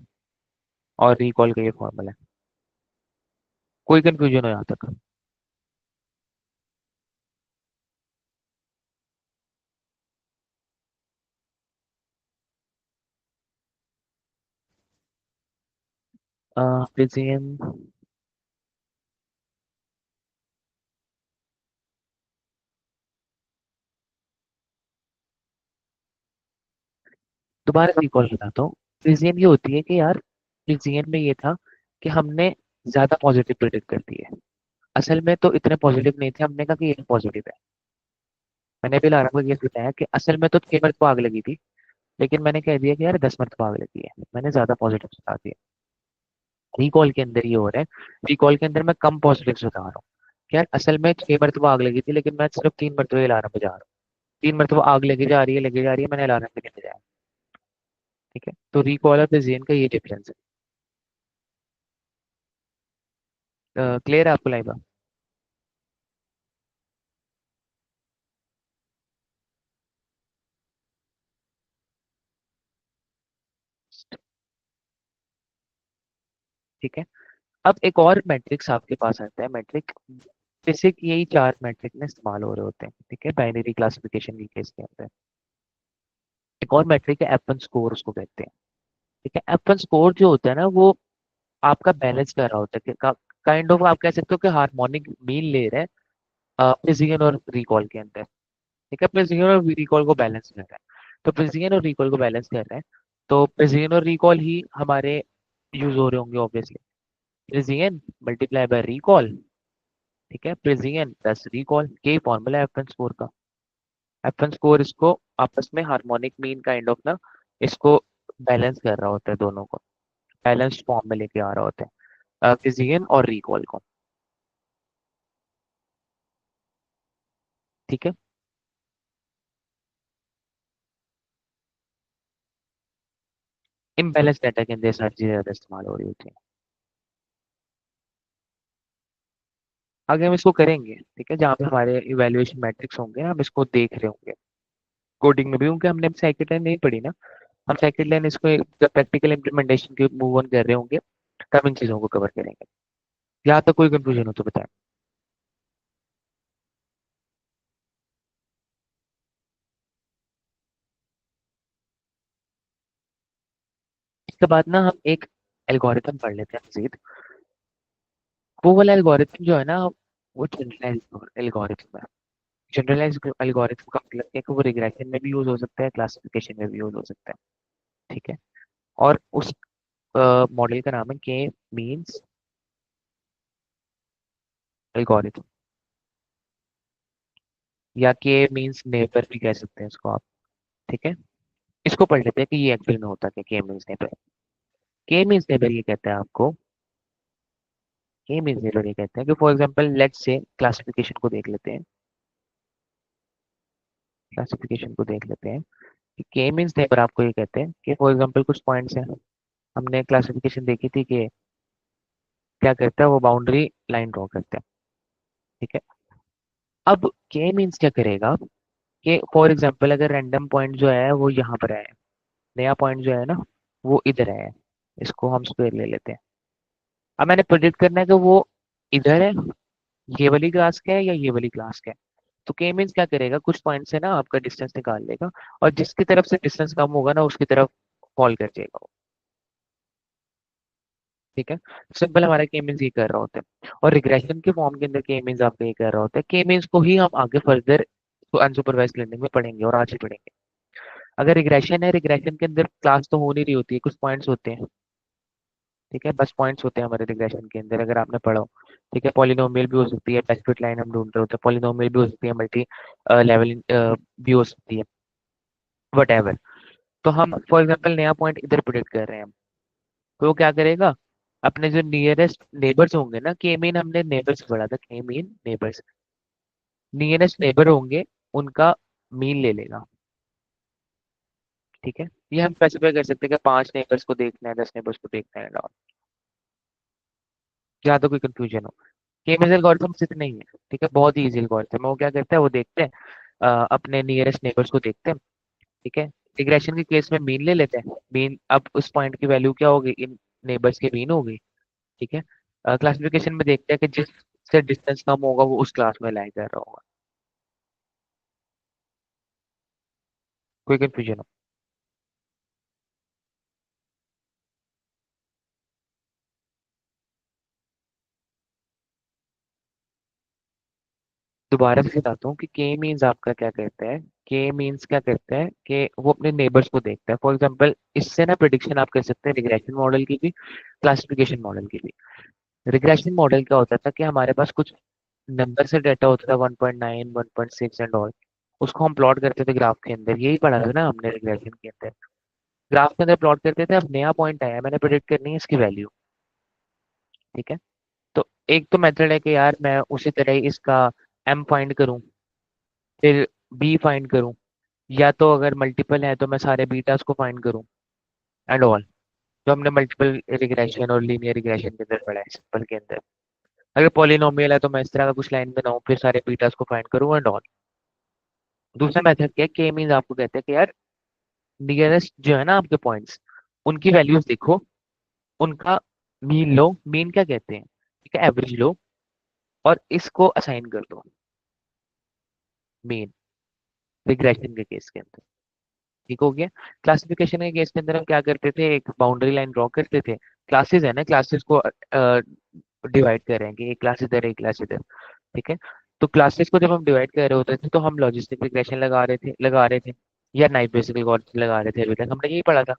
और रिकॉल का ये फॉर्मूला है। कोई कंफ्यूजन हो यहाँ तक? फिजियन, दोबारा रिकॉल बताता हूँ। फिजियन ये होती है कि यार, फिजियन में ये था कि हमने ज्यादा पॉजिटिव प्रेडिक्ट कर दिए। असल में तो इतने पॉजिटिव नहीं थे, हमने कहा कि ये पॉजिटिव है। मैंने भी लारा को ये बताया कि असल में तो 6 मर्द को आग लगी थी, लेकिन मैंने कह दिया कि यार 10 मर्द को आग लगी है, मैंने ज्यादा पॉजिटिव बता दिया। रिकॉल के अंदर ये हो रहा है, रिकॉल के अंदर मैं कम पॉजिटिव बता रहा हूँ। यार असल में 6 मरतबा आग लगी थी, लेकिन मैं सिर्फ 3 मरतबे अलार्म बजा रहा हूँ। 3 मरतबा आग लगी जा रही है, लगी जा रही है, मैंने अलार्म भी नहीं बजाया। ठीक है, तो रिकॉल और प्रेजेंट का ये डिफरेंस है। क्लियर है आपको लाइबा? ठीक है, अब एक और मैट्रिक्स आपके पास आता है, मैट्रिक। बेसिक यही 4 मैट्रिक में इस्तेमाल हो रहे होते हैं। ठीक है, बाइनरी क्लासिफिकेशन के केस के अंदर एक और मैट्रिक है, एफ वन स्कोर उसको कहते हैं। ठीक है, एफ वन स्कोर जो होता है ना, वो आपका बैलेंस कर रहा होता है। काइंड ऑफ आप कह सकते हो कि हार्मोनिक मीन ले रहे हैं प्रेसिजन और रिकॉल के अंदर। ठीक है, प्रेसिजन और रिकॉल को बैलेंस कर रहा है। तो प्रेसिजन और रिकॉल को बैलेंस कर रहे हैं, तो प्रेसिजन और रिकॉल ही हमारे यूज हो रहे होंगे obviously. Precision multiply by recall. ठीक है, प्रेसिजन प्लस रिकॉल, के फॉर्मूला एफ वन स्कोर का। एफ वन स्कोर इसको आपस में हार्मोनिक मीन काइंड ऑफ ना, इसको बैलेंस कर रहा होता है, दोनों को बैलेंस्ड फॉर्म में लेके आ रहा होता है, प्रेसिजन और रिकॉल को। ठीक है, इम्बैलेंस डाटा के अंदर सारी चीजें ज्यादा इस्तेमाल हो रही होती है। आगे हम इसको करेंगे, ठीक है, जहाँ पे हमारे इवेल्युएशन मैट्रिक्स होंगे, हम इसको देख रहे होंगे कोडिंग में भी, क्योंकि हमने साइकिल लाइन नहीं पढ़ी ना। हम साइकिल लाइन इसको जब प्रैक्टिकल इम्प्लीमेंटेशन के मूव ऑन कर रहे होंगे, तब इन चीजों को कवर करेंगे। यहाँ तक कोई कंफ्यूजन हो तो बताएं। इसके बाद ना हम एक एल्गोरिथम पढ़ लेते हैं मजीद। वो वाला एल्गोरिथम जो है ना, वो जनरलाइज एल्गोरिथम है। जनरलाइज एल्गोरिथम का मतलब है कि वो रिग्रेशन में भी यूज हो सकता है, क्लासिफिकेशन में भी यूज हो सकता है। ठीक है, और उस मॉडल का नाम है के मीन्स एल्गोरिथम, या के मीन्स नेबर भी कह सकते हैं इसको आप। ठीक है, इसको पढ़ लेते हैं कि ये एक्चुअल में होता क्या के मीन्स नेबर। के मीन्स नेबर ये कहता है आपको, के मीन्स नेबर ये कहते हैं कि for example let's say classification को देख लेते हैं। क्लासिफिकेशन को देख लेते हैं कि के मीन्स नेबर आपको ये कहते हैं कि फॉर एग्जांपल कुछ पॉइंट्स हैं, हमने क्लासिफिकेशन देखी थी कि क्या करता है वो बाउंड्री लाइन ड्रॉ करते हैं। ठीक है, अब के मीन्स क्या करेगा कि फॉर एग्जांपल अगर रैंडम पॉइंट जो है वो यहाँ पर है, नया पॉइंट जो है ना वो इधर है, इसको हम स्क्वायर ले लेते हैं। अब मैंने प्रेडिक्ट करना है कि वो इधर है, ये वाली क्लास का है या ये वाली क्लास का है। तो के मीन्स क्या करेगा, कुछ पॉइंट से ना आपका डिस्टेंस निकाल लेगा और जिसकी तरफ से डिस्टेंस कम होगा ना उसकी तरफ फॉल कर जाएगा वो। ठीक है, सिंपल हमारा के मीन्स ये कर रहा होता है। और रिग्रेशन के फॉर्म के अंदर के मीन्स आपका ये कर रहा होता है। के मीन्स को ही हम आगे फर्दर अनसुपरवाइज्ड लर्निंग में पढ़ेंगे और आज ही पढ़ेंगे। अगर रिग्रेशन है, रिग्रेशन के अंदर क्लास तो हो नहीं रही होती है, कुछ पॉइंट्स होते हैं। ठीक है, बस पॉइंट्स होते हैं हमारे रिग्रेशन के अंदर, अगर आपने पढ़ा हो। ठीक है, पॉलिनोमियल भी हो सकती है, बेस्ट फिट लाइन हम ढूंढ रहे होते हैं, पॉलिनोमियल भी हो सकती है, मल्टी लेवल भी हो सकती है, वट एवर। तो हम फॉर एग्जाम्पल नया पॉइंट इधर प्रिडिक्ट कर रहे हैं, तो वो क्या करेगा, अपने जो नियरेस्ट नेबर्स होंगे ना, के मीन हमने नेबर्स पढ़ा था, के मीन नेबर्स, नियरेस्ट नेबर होंगे उनका मीन ले लेगा। ठीक है, ये हम स्पेसिफाई कर सकते हैं कि 5 नेबर्स को देखना है, 10 नेबर्स को देखना है और जहाँ तो कोई कंफ्यूजन हो। के मींस एल्गोरिथम सिर्फ नहीं है। ठीक है, बहुत ही इजी एल्गोरिथम है। वो क्या करता है, वो देखते हैं अपने नियरेस्ट नेबर्स को देखते हैं। ठीक है, रिग्रेशन के केस में मीन ले लेते हैं, मीन अब उस पॉइंट की वैल्यू क्या होगी, इन नेबर्स के मीन होगी। ठीक है, क्लासिफिकेशन में देखते हैं कि जिससे डिस्टेंस कम होगा वो उस क्लास में लाई कर रहा होगा। कोई कंफ्यूजन हो? दोबारा से बताता हूँ कि के मीन्स आपका क्या कहता है। के मीन्स क्या करता है कि वो अपने नेबर्स को देखता है। फॉर एग्जांपल इससे ना प्रिडिक्शन आप कर सकते हैं रिग्रेशन मॉडल की भी, क्लासिफिकेशन मॉडल की भी। रिग्रेशन मॉडल क्या होता था कि हमारे पास कुछ नंबर से डाटा होता था, 1.9 1.6 एंड ऑल। उसको हम प्लॉट करते थे ग्राफ के अंदर, यही पढ़ा था ना हमने रिग्रेशन के अंदर। ग्राफ के अंदर प्लॉट करते थे, अब नया पॉइंट आया, मैंने प्रेडिक्ट करनी है इसकी वैल्यू। ठीक है, तो एक तो मेथड है कि यार मैं उसी तरह ही इसका एम फाइंड करूं, फिर बी फाइंड करूं, या तो अगर मल्टीपल है तो मैं सारे बीटास को फाइंड करूं एंड ऑल। जो हमने मल्टीपल रिग्रेशन और लीनियर रिग्रेशन के अंदर पढ़ा है सिंपल के अंदर। अगर पॉलिनोमियल है तो मैं इस तरह का कुछ लाइन बनाऊं, फिर सारे बीटास को फाइंड करूं एंड ऑल। दूसरा मेथड क्या है, के मींस आपको कहते हैं कि यार नियरेस्ट जो है ना आपके पॉइंट्स, उनकी वैल्यूज देखो, उनका मीन लो। मीन क्या कहते हैं, ठीक है, एवरेज लो और इसको असाइन कर दो मीन, रिग्रेशन के केस के अंदर। ठीक हो गया। क्लासिफिकेशन के केस के अंदर हम क्या करते थे, एक बाउंड्री लाइन ड्रॉ करते थे। क्लासेस है ना, क्लासेस को डिवाइड कर रहे हैं कि एक क्लास इधर एक क्लास इधर। ठीक है, तो क्लासेस को जब हम डिवाइड कर रहे होते थे तो हम लॉजिस्टिक रिग्रेशन लगा रहे थे या नाइप बेसिक रिग्रेशन लगा रहे थे। अभी तक हमने यही पढ़ा था।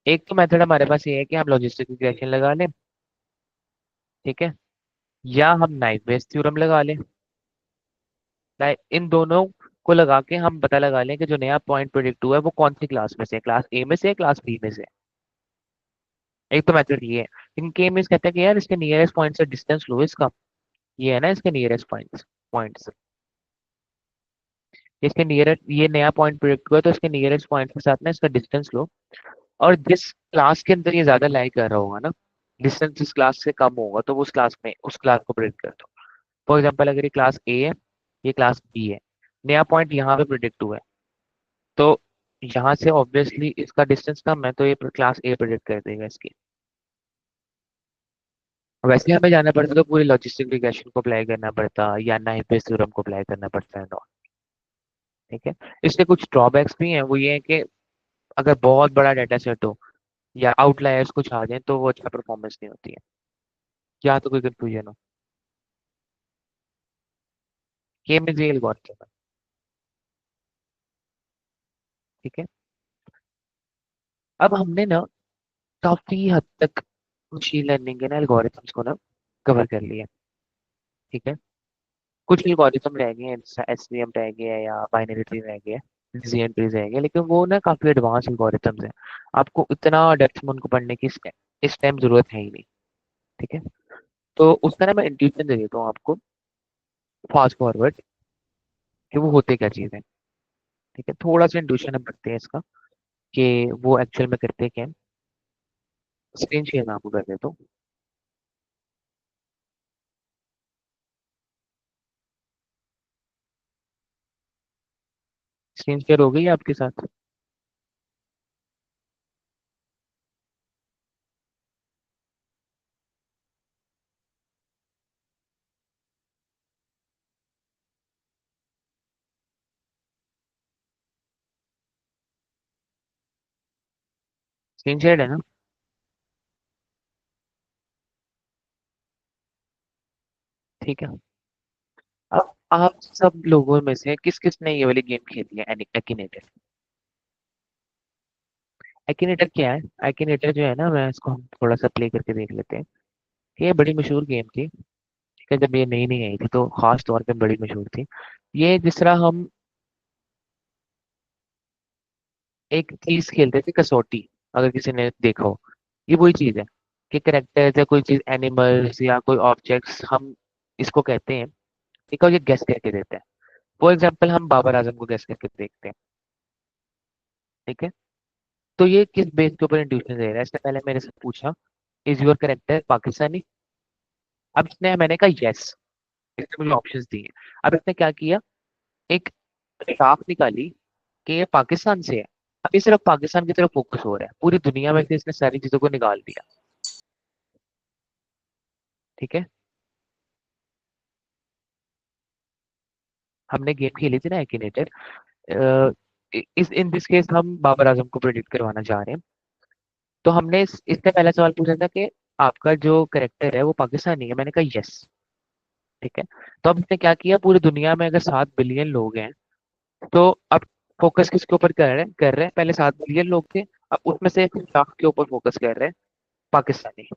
एक तो मेथड हमारे पास ये है कि हम लॉजिस्टिक रिग्रेशन लगा लें, ठीक है, या हम नाइप बेस थ्योरम लगा लें। इन दोनों को लगा के हम पता लगा लें कि जो नया पॉइंट प्रेडिक्ट हुआ है वो कौन सी क्लास में से है, क्लास ए में से है, क्लास बी में से है। एक तो मेथड ये है। लेकिन के मींस कहता है कि यार इसके नियरेस्ट पॉइंट से डिस्टेंस लो इसका, ये है ना इसके नियरेस्ट पॉइंट्स, इसके नियरेस्ट ये नया पॉइंट प्रेडिक्ट हुआ है, तो इसके नियरेस्ट पॉइंट के साथ ना इसका डिस्टेंस लो। और जिस क्लास के अंदर ये ज्यादा लाई कर रहा होगा ना, डिस्टेंस जिस क्लास से कम होगा तो वो उस क्लास को प्रेडिक्ट कर दो। फॉर एग्जाम्पल अगर ये क्लास ए है, ये क्लास बी है, नया पॉइंट यहाँ पे प्रिडिक्ट हुआ है, तो यहाँ से ऑब्वियसली इसका डिस्टेंस कम है, तो ये क्लास ए प्रेडिक्ट कर देगा इसकी। वैसे हमें जाना पड़ता तो पूरी लॉजिस्टिक रिग्रेशन को अप्लाई करना पड़ता या नाइपेस थ्योरम को अप्लाई करना पड़ता है। ठीक है, इसके कुछ ड्रॉबैक्स भी हैं, वो ये है कि अगर बहुत बड़ा डाटा सेट हो या आउटलायर्स कुछ आ जाए तो वो अच्छा परफॉर्मेंस नहीं होती है। क्या तो कोई कंफ्यूजन हो? के में जेल गॉड के। ठीक है, अब हमने ना काफी हद तक मशीन लर्निंग के ना एल्गोरिथम्स को ना कवर कर लिया। ठीक है, कुछ एल्गोरिथम रह गए हैं, एसवीएम रह गया या बाइनरी ट्री रह गया, डिसीजन ट्रीज रह गया, लेकिन वो ना काफी एडवांस एल्गोरिथम्स हैं। आपको इतना डेप्थ में उनको पढ़ने की इस टाइम जरूरत है ही नहीं। ठीक है, तो उसका ना मैं इंट्यूशन दे देता हूँ आपको फास्ट फॉरवर्ड, कि वो होते क्या चीज़ है। ठीक है, थोड़ा सा इंट्यूशन हम रखते हैं इसका कि वो एक्चुअल में करते क्या है। स्क्रीन शेयर मैं आपको कर देता हूँ। स्क्रीन शेयर हो गई है आपके साथ? स्क्रीन शेयर है ना? ठीक है। अब आप सब लोगों में से किस किस ने ये वाली गेम खेली है, एक्टिनेटर? एक्टिनेटर क्या है? एक्टिनेटर जो है ना, मैं इसको हम थोड़ा सा प्ले करके देख लेते हैं। ये बड़ी मशहूर गेम थी। ठीक है, जब ये नई नई आई थी तो खास तौर पे बड़ी मशहूर थी। ये जिस तरह हम एक चीज खेलते थे, कसौटी, अगर किसी ने देखा हो, ये वही चीज है कि करेक्टर्स या कोई चीज, एनिमल्स या कोई ऑब्जेक्ट्स, हम इसको कहते हैं। ठीक है, और ये गेस करके देते हैं। फॉर एग्जाम्पल हम बाबर आजम को गेस करके देखते हैं। ठीक है, तो ये किस बेस के ऊपर इंट्यूशन दे रहा है? इसने पहले मेरे से पूछा, इज योर करेक्टर पाकिस्तानी? अब इसने, मैंने कहा यस। इसने मुझे ऑप्शंस दिए। अब इसने क्या किया, एक ग्राफ निकाली कि ये पाकिस्तान से है। अब ये सिर्फ पाकिस्तान की तरफ फोकस हो रहा है, पूरी दुनिया में से इसने सारी चीजों को निकाल दिया। ठीक है, हमने गेम खेली थी ना एक्टिनेटर। इस इन दिस केस हम बाबर आजम को प्रेडिक्ट करवाना चाह रहे हैं। तो हमने इससे पहला सवाल पूछा था कि आपका जो करेक्टर है वो पाकिस्तानी है, मैंने कहा यस। ठीक है, तो अब इसने क्या किया, पूरी दुनिया में अगर 7 बिलियन लोग हैं, तो अब फोकस किसके ऊपर कर रहे हैं, पहले 7 बिलियन लोग थे, अब उसमें से एक लाख के ऊपर फोकस कर रहे हैं, पाकिस्तानी।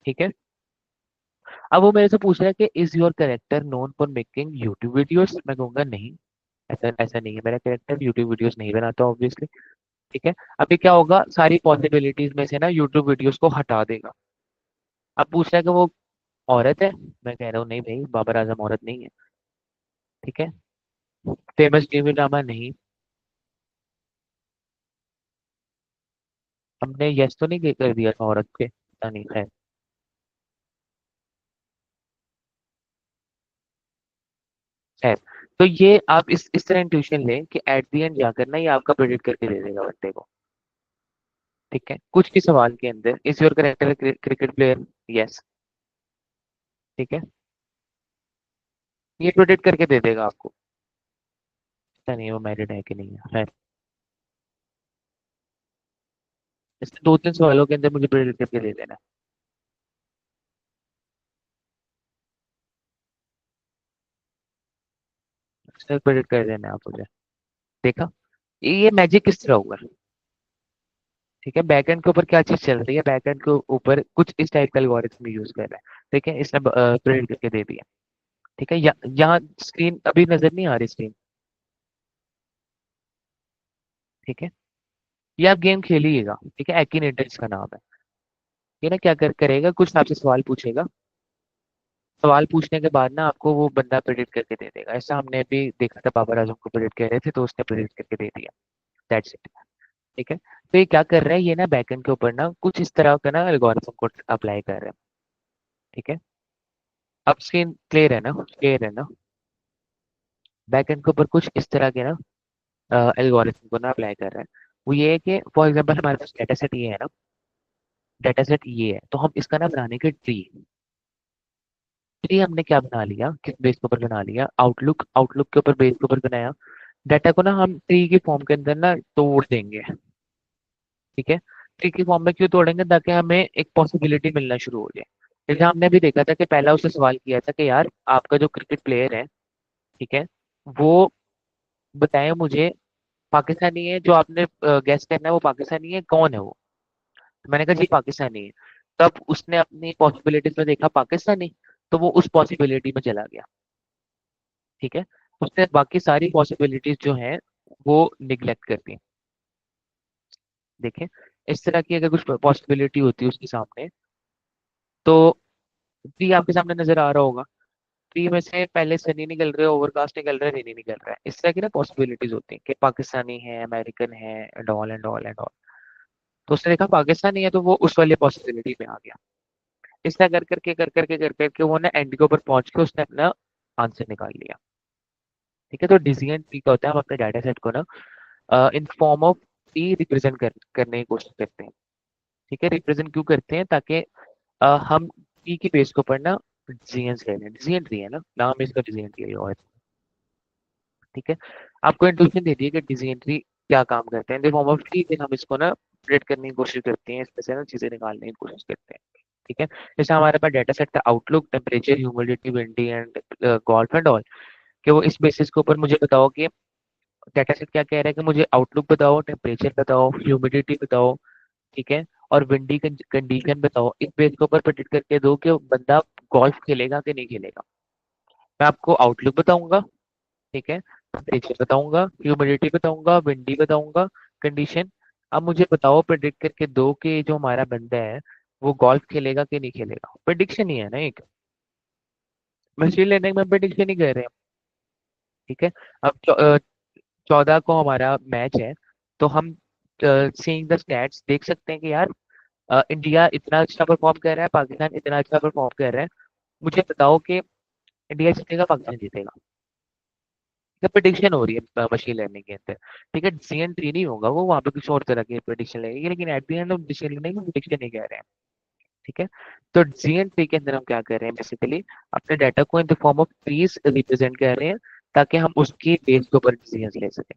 ठीक है, अब वो मेरे से पूछ रहा है कि is your character known for making YouTube videos? मैं कहूंगा नहीं, ऐसा ऐसा नहीं है, मेरा कैरेक्टर यूट्यूब वीडियोस नहीं बनाता ऑब्वियसली। ठीक है, अभी क्या होगा, सारी पॉसिबिलिटीज में से ना यूट्यूब वीडियोस को हटा देगा। अब पूछ रहा है कि वो औरत है? मैं कह रहा हूँ नहीं भाई, बाबर आजम औरत नहीं है। ठीक है, फेमस टीवी ड्रामा नहीं। हमने यस तो नहीं कर दिया था औरत पे, पता नहीं, खैर। खैर, तो ये आप इस तरह इंट्यूशन लें कि एट द एंड जाकर ना ये आपका प्रेडिक्ट करके दे देगा बंदे को। ठीक है, कुछ ही सवाल के अंदर, is your character cricket player? Yes. ठीक है, ये प्रेडिक्ट करके दे देगा आपको। पता नहीं वो मैरिड है कि नहीं है, खैर। इसमें 2-3 सवालों के अंदर मुझे प्रेडिक्ट करके दे देना है, प्रेडिक्ट कर देना है आप मुझे। देखा, ये मैजिक किस तरह हुआ है? ठीक है, बैकएंड के ऊपर क्या चीज चल रही है, बैकएंड के ऊपर कुछ इस टाइप का एल्गोरिथम यूज कर रहा है। ठीक है, इसने प्रिंट करके दे दिया। ठीक है, यहाँ स्क्रीन अभी नजर नहीं आ रही स्क्रीन? ठीक है, ये आप गेम खेलिएगा। ठीक है, एक्टिनेटर इसका नाम है। ये ना क्या करेगा, कुछ आपसे सवाल पूछेगा। सवाल पूछने के बाद ना आपको वो बंदा प्रेडिक्ट करके दे देगा। ऐसा हमने अभी देखा था, बाबर आजम को प्रेडिक्ट कर रहे थे तो उसने प्रेडिक्ट करके दे दिया। That's it. ठीक है, तो ये क्या कर रहा है, ये ना बैकएंड के ऊपर ना कुछ इस तरह का ना एल्गोरिथम को अप्लाई कर रहा है। ठीक है, अब स्क्रीन क्लियर है ना? क्लियर है ना? बैकएंड के ऊपर कुछ इस तरह के ना एल्गोरिथम को ना अप्लाई कर रहा है। वो ये है कि फॉर एग्जांपल हमारे पास डेटा सेट ये है ना, डेटा सेट ये है, तो हम इसका ना बनाने के ट्री। ट्री हमने क्या बना लिया, किस बेस के ऊपर बना लिया, आउटलुक, आउटलुक के ऊपर, बेस के ऊपर बनाया। डाटा को ना हम ट्री की फॉर्म के अंदर ना तोड़ देंगे। ठीक है, ट्री की फॉर्म में क्यों तोड़ेंगे, ताकि हमें एक पॉसिबिलिटी मिलना शुरू हो जाए। जैसे हमने भी देखा था कि पहला उससे सवाल किया था कि यार आपका जो क्रिकेट प्लेयर है, ठीक है, वो बताए मुझे, पाकिस्तानी है, जो आपने गैस करना है वो पाकिस्तानी है, कौन है वो? तो मैंने कहा जी पाकिस्तानी है। तब उसने अपनी पॉसिबिलिटीज में देखा पाकिस्तानी, तो वो उस पॉसिबिलिटी में चला गया। ठीक है, उसने बाकी सारी पॉसिबिलिटीज जो हैं वो निग्लेक्ट कर दी। देखें, इस तरह की अगर कुछ पॉसिबिलिटी होती है उसके सामने, तो जी आपके सामने नजर आ रहा होगा। ट्री में से पहले सनी निकल रहे हैं, ओवरकास्ट निकल रहा है, रेनी निकल रहा है। इस तरह की ना पॉसिबिलिटीज होती हैं कि पाकिस्तानी है, अमेरिकन है, and all and all and all. तो उसने देखा पाकिस्तानी है, तो वो उस वाली पॉसिबिलिटी में आ गया। इस तरह कर करके वो ना एंड के ऊपर पहुंच के उसने अपना आंसर निकाल लिया। ठीक है, तो डिसीजन ट्री का होता है, हम अपने डाटा सेट को ना in form of tree represent करने की कोशिश करते हैं। ठीक है, रिप्रेजेंट क्यों करते हैं? ताकि हम ट्री की बेस के ऊपर ना डिसीजंस ले लें। डिसीजन ट्री है ना, नाम इसका डिसीजन ट्री है। और ठीक है, आपको इंट्यूशन दे दिए कि डिसीजन ट्री क्या काम करते हैं। In the form of tree, फिर हम इसको ना प्रेडिक्ट करने की कोशिश करते हैं, इसमें से ना चीजें निकालने की कोशिश करते हैं। ठीक है, जैसे हमारे पास डाटा सेट था outlook, temperature, humidity, windy and golf and all, कि वो इस बेसिस के ऊपर मुझे बताओ कि डाटा सेट क्या कह रहा है कि मुझे आउटलुक बताओ, टेम्परेचर बताओ, ह्यूमिडिटी बताओ, ठीक है, और विंडी कंडीशन बताओ। इस बेस के ऊपर प्रेडिक्ट करके दो कि बंदा गोल्फ खेलेगा कि नहीं खेलेगा। मैं आपको आउटलुक बताऊंगा, ठीक है, टेम्परेचर बताऊंगा, ह्यूमिडिटी बताऊंगा, विंडी बताऊंगा, कंडीशन। अब मुझे बताओ, प्रेडिक्ट करके दो कि जो हमारा बंदा है वो गोल्फ खेलेगा कि नहीं खेलेगा। प्रेडिक्शन ही है ना एक, मशीन लर्निंग में प्रेडिक्शन ही कर रहे हैं। ठीक है, अब 14 को हमारा मैच है, तो हम सीइंग द स्टैट्स देख सकते हैं कि यार इंडिया इतना अच्छा परफॉर्म कर रहा है, पाकिस्तान इतना अच्छा परफॉर्म कर रहा है। मुझे बताओ कि इंडिया जीतेगा, पाकिस्तान जीतेगा। प्रिडिक्शन हो रही है मशीन लर्निंग के अंदर। ठीक है, डिसीजन ट्री नहीं होगा, वो वहां पे कुछ और तरह की प्रिडिक्शन लगेगी, लेकिन एट द एंड हम डिसीजन लर्निंग में प्रिडिक्शन ही कह रहे हैं। ठीक है, तो डिसीजन ट्री के अंदर हम क्या कर रहे हैं, बेसिकली अपने डाटा को in the form of trees represent कर रहे हैं, ताकि हम उसकी बेस के ऊपर डिसीजन ले सकें।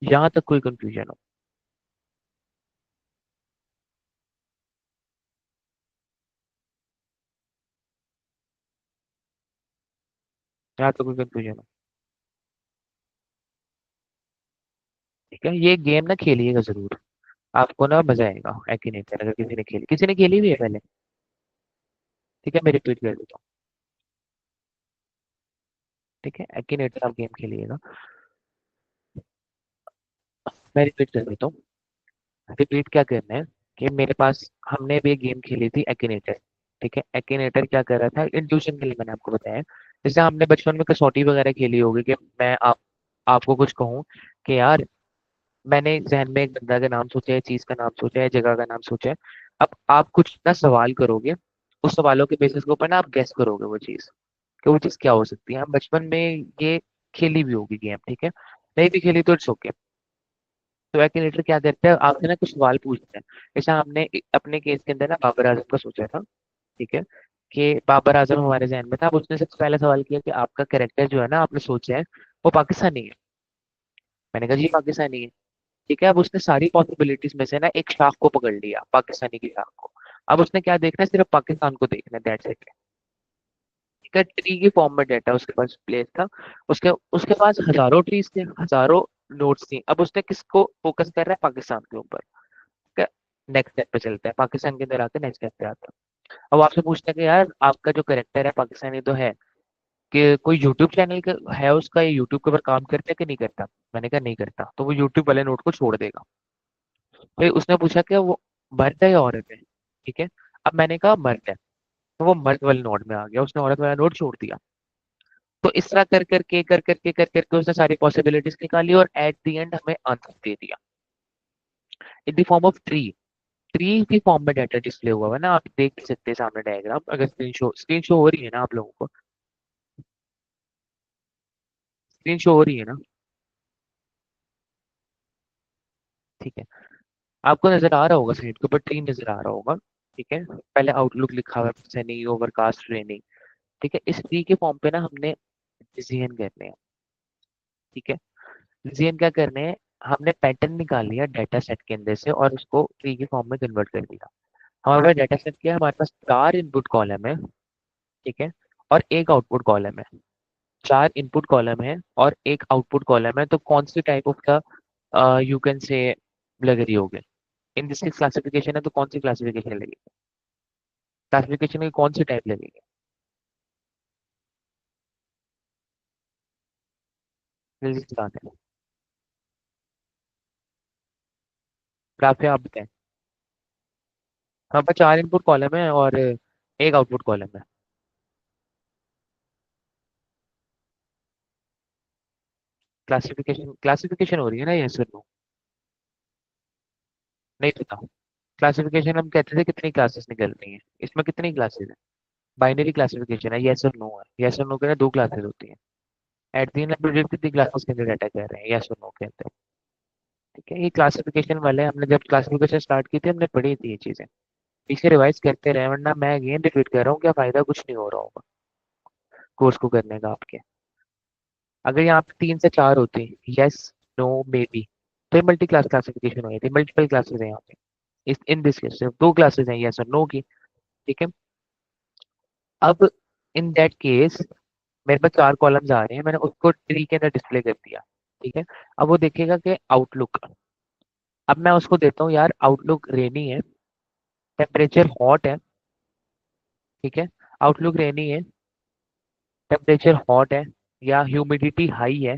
यहाँ तक कोई कंफ्यूजन हो? यहाँ तक कोई कंफ्यूजन हो? ठीक है, ये गेम ना खेलिएगा जरूर, आपको ना मजा आएगा। एक्टिनेटर अगर किसी ने खेली हुई है पहले? ठीक है, मैं रिपीट कर देता हूँ। ठीक है, एक्टिनेटर आप गेम खेलिएगा, मैं रिपीट कर देता हूँ। रिपीट क्या करना है कि मेरे पास, हमने भी एक गेम खेली थी एक्टिनेटर। ठीक है, एक्टिनेटर क्या कर रहा था, इंट्यूशन के लिए मैंने आपको बताया। जैसे हमने बचपन में कसौटी वगैरह खेली होगी कि मैं आपको कुछ कहूँ कि यार मैंने जहन में एक बंदा का नाम सोचा है, चीज का नाम सोचा है, जगह का नाम सोचा है। अब आप कुछ ना सवाल करोगे, उस सवालों के बेसिस के ऊपर ना आप गेस करोगे वो चीज, कि वो चीज क्या हो सकती है। हम बचपन में ये खेली भी होगी गेम। ठीक है, नहीं भी खेली तो इट्स ओके। तो एक्टिनेटर क्या करता है, आपसे ना कुछ सवाल पूछता है। जैसे हमने अपने केस के अंदर ना बाबर आजम का सोचा था। ठीक है, कि बाबर आजम हमारे जहन में था। अब उसने सबसे पहला सवाल किया कि आपका कैरेक्टर जो है ना आपने सोचा है वो पाकिस्तानी है। मैंने कहा जी पाकिस्तानी है। ठीक है, अब उसने सारी पॉसिबिलिटीज में से ना एक शाख को पकड़ लिया, पाकिस्तानी की शाख को। अब उसने क्या देखना है, सिर्फ पाकिस्तान को देखना है, दैट्स इट। ठीक है, ट्री की फॉर्म में डाटा उसके पास प्लेस था। उसके उसके पास हजारों ट्रीज थे, हजारों नोट्स थी। अब उसने किसको फोकस कर रहा है, पाकिस्तान के ऊपर। ठीक है, नेक्स्ट स्टेप पे चलता है, पाकिस्तान के अंदर आते नेक्स्ट स्टेप पे आता है। अब आपसे पूछता है कि यार आपका जो करेक्टर है पाकिस्तानी तो है, कि कोई यूट्यूब चैनल है उसका, ये यूट्यूब के ऊपर काम करता है कि नहीं करता। मैंने कहा नहीं करता, तो वो यूट्यूब वाले नोट को छोड़ देगा। फिर उसने पूछा कि वो मर्द है या औरत है। ठीक है, अब मैंने कहा मर्द है, तो वो मर्द वाले नोट में आ गया, उसने औरत वाला नोट छोड़ दिया। तो इस तरह कर करके उसने सारी पॉसिबिलिटीज निकाली और एट द एंड हमें आंसर दे दिया in the form of tree. Tree की फॉर्म में डाटा डिस्प्ले हुआ है ना, आप देख सकते हैं सामने डायग्राम, अगर स्क्रीन शो हो रही है ना आप लोगों को? स्क्रीन शो हो रही है ना? ठीक है, आपको नजर आ रहा होगा साइड के ऊपर ट्री नजर आ रहा होगा। ठीक है, पहले आउटलुक लिखा हुआ है, सनी, ओवरकास्ट, रेनिंग। ठीक है, इस ट्री के फॉर्म पे ना हमने डिसीजन करने हैं। ठीक है, डिसीजन क्या करने हैं, हमने पैटर्न निकाल लिया डाटा सेट के अंदर से और उसको ट्री के फॉर्म में कन्वर्ट कर दिया। हमारे पास डाटा सेट क्या है, हमारे पास 4 इनपुट कॉलम है। ठीक है, और एक आउटपुट कॉलम है। 4 इनपुट कॉलम है और एक आउटपुट कॉलम है, तो कौन सी टाइप ऑफ का यू कैन से लग रही होगी। इन दिस क्लासिफिकेशन है, तो कौन सी क्लासिफिकेशन लगेगी, क्लासिफिकेशन की कौन सी टाइप लगेगी? जल्दी से बताते हैं, ग्राफ आप बताएं। हमारे पास 4 इनपुट कॉलम है और एक आउटपुट कॉलम है। क्लासिफिकेशन क्लासिफिकेशन हो रही है ना, यस और नो? नहीं पता। क्लासिफिकेशन हम कहते थे कितनी क्लासेस निकल रही हैं, इसमें कितनी क्लासेस है? बाइनरी क्लासिफिकेशन है, यस और नो है। यस और नो के ना दो क्लासेस होती हैं। एट द एंड प्रोजेक्ट कितनी क्लासेस के अंदर डाटा कह रहे हैं, यस और नो के अंदर। ठीक है, ये क्लासिफिकेशन वाले हमने जब क्लासिफिकेशन स्टार्ट की थी हमने पढ़ी थी ये चीजें। इसे रिवाइज करते रहे, वरना मैं अगेन रिपीट कर रहा हूँ, क्या फायदा, कुछ नहीं हो रहा होगा कोर्स को करने का आपके। अगर यहाँ पे 3 से 4 होते, यस, नो, मे बी, तो ये मल्टी क्लास क्लासिफिकेशन हो जाती है। मल्टीपल क्लासेस है यहाँ पे। इस इन दिस केस सिर्फ दो क्लासेस हैं, यस और नो की। ठीक है। अब इन दैट केस मेरे पास 4 कॉलम्स आ रहे हैं, मैंने उसको ट्री के अंदर डिस्प्ले कर दिया। ठीक है। अब वो देखेगा कि आउटलुक, अब मैं उसको देता हूँ यार आउटलुक रेनी है, टेम्परेचर हॉट है। ठीक है। आउटलुक रेनी है, टेम्परेचर हॉट है, या ह्यूमिडिटी हाई है,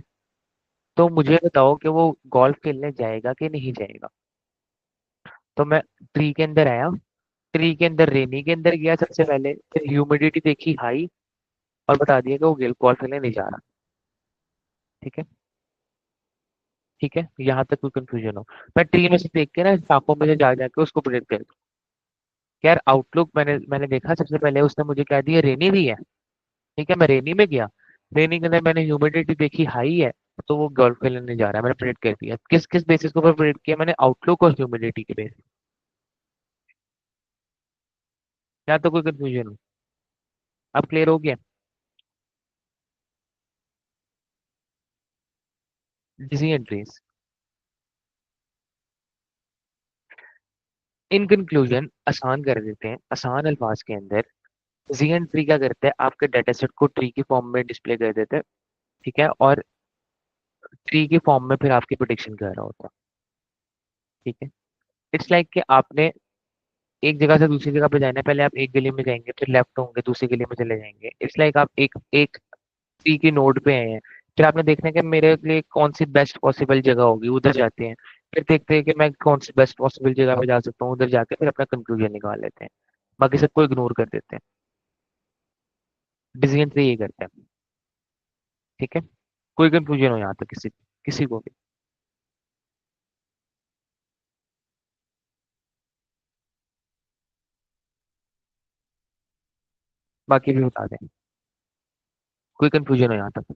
तो मुझे बताओ कि वो गोल्फ खेलने जाएगा कि नहीं जाएगा। तो मैं ट्री के अंदर आया, ट्री के अंदर रेनी के अंदर गया सबसे पहले, फिर ह्यूमिडिटी देखी हाई, और बता दिया कि वो गोल्फ खेलने नहीं जा रहा। ठीक है। ठीक है, यहाँ तक कोई कंफ्यूजन हो? मैं ट्री में से देख के ना शाखों में से जा जाके उसको प्रेडिक्ट कर दूं। यार आउटलुक मैंने देखा सबसे पहले उसने मुझे क्या दिया, रेनी दी है। ठीक है, मैं रेनी में गया, रेनी के अंदर मैंने ह्यूमिडिटी देखी हाई है, तो वो गोल्फ खेलने नहीं जा रहा है, मैंने प्रेडिक्ट कर दिया। किस किस बेसिस के ऊपर प्रेडिक्ट किया मैंने, आउटलुक और ह्यूमिडिटी के बेसिस। यहाँ तो कोई कंफ्यूजन हो? अब क्लियर हो गया? DC entries. इन कंक्लूजन आसान कर देते हैं, आसान अल्फाज के अंदर जी एंट्री क्या करता है, आपके डाटा सेट को ट्री की फॉर्म में डिस्प्ले कर देता है। ठीक है, और ट्री की फॉर्म में फिर आपकी प्रोडिक्शन कर रहा होता है। ठीक है। इट्स लाइक कि आपने एक जगह से दूसरी जगह पे जाना है, पहले आप एक गली में जाएंगे, फिर लेफ्ट होंगे, दूसरी गली में चले जाएंगे। इट्स लाइक आप एक एक ट्री की नोड पे आए हैं, फिर आपने देखना है कि मेरे लिए कौन सी बेस्ट पॉसिबल जगह होगी, उधर जाते हैं। फिर देखते हैं कि मैं कौन सी बेस्ट पॉसिबल जगह पे जा सकता हूँ, उधर जाके फिर अपना कंक्लूजन निकाल लेते हैं, बाकी सबको इग्नोर कर देते हैं। डिसीजन ट्री ये करता है। ठीक है। कोई कंफ्यूजन हो यहाँ तक किसी किसी को भी? बाकी भी बता दें। कोई कंफ्यूजन हो यहाँ तक?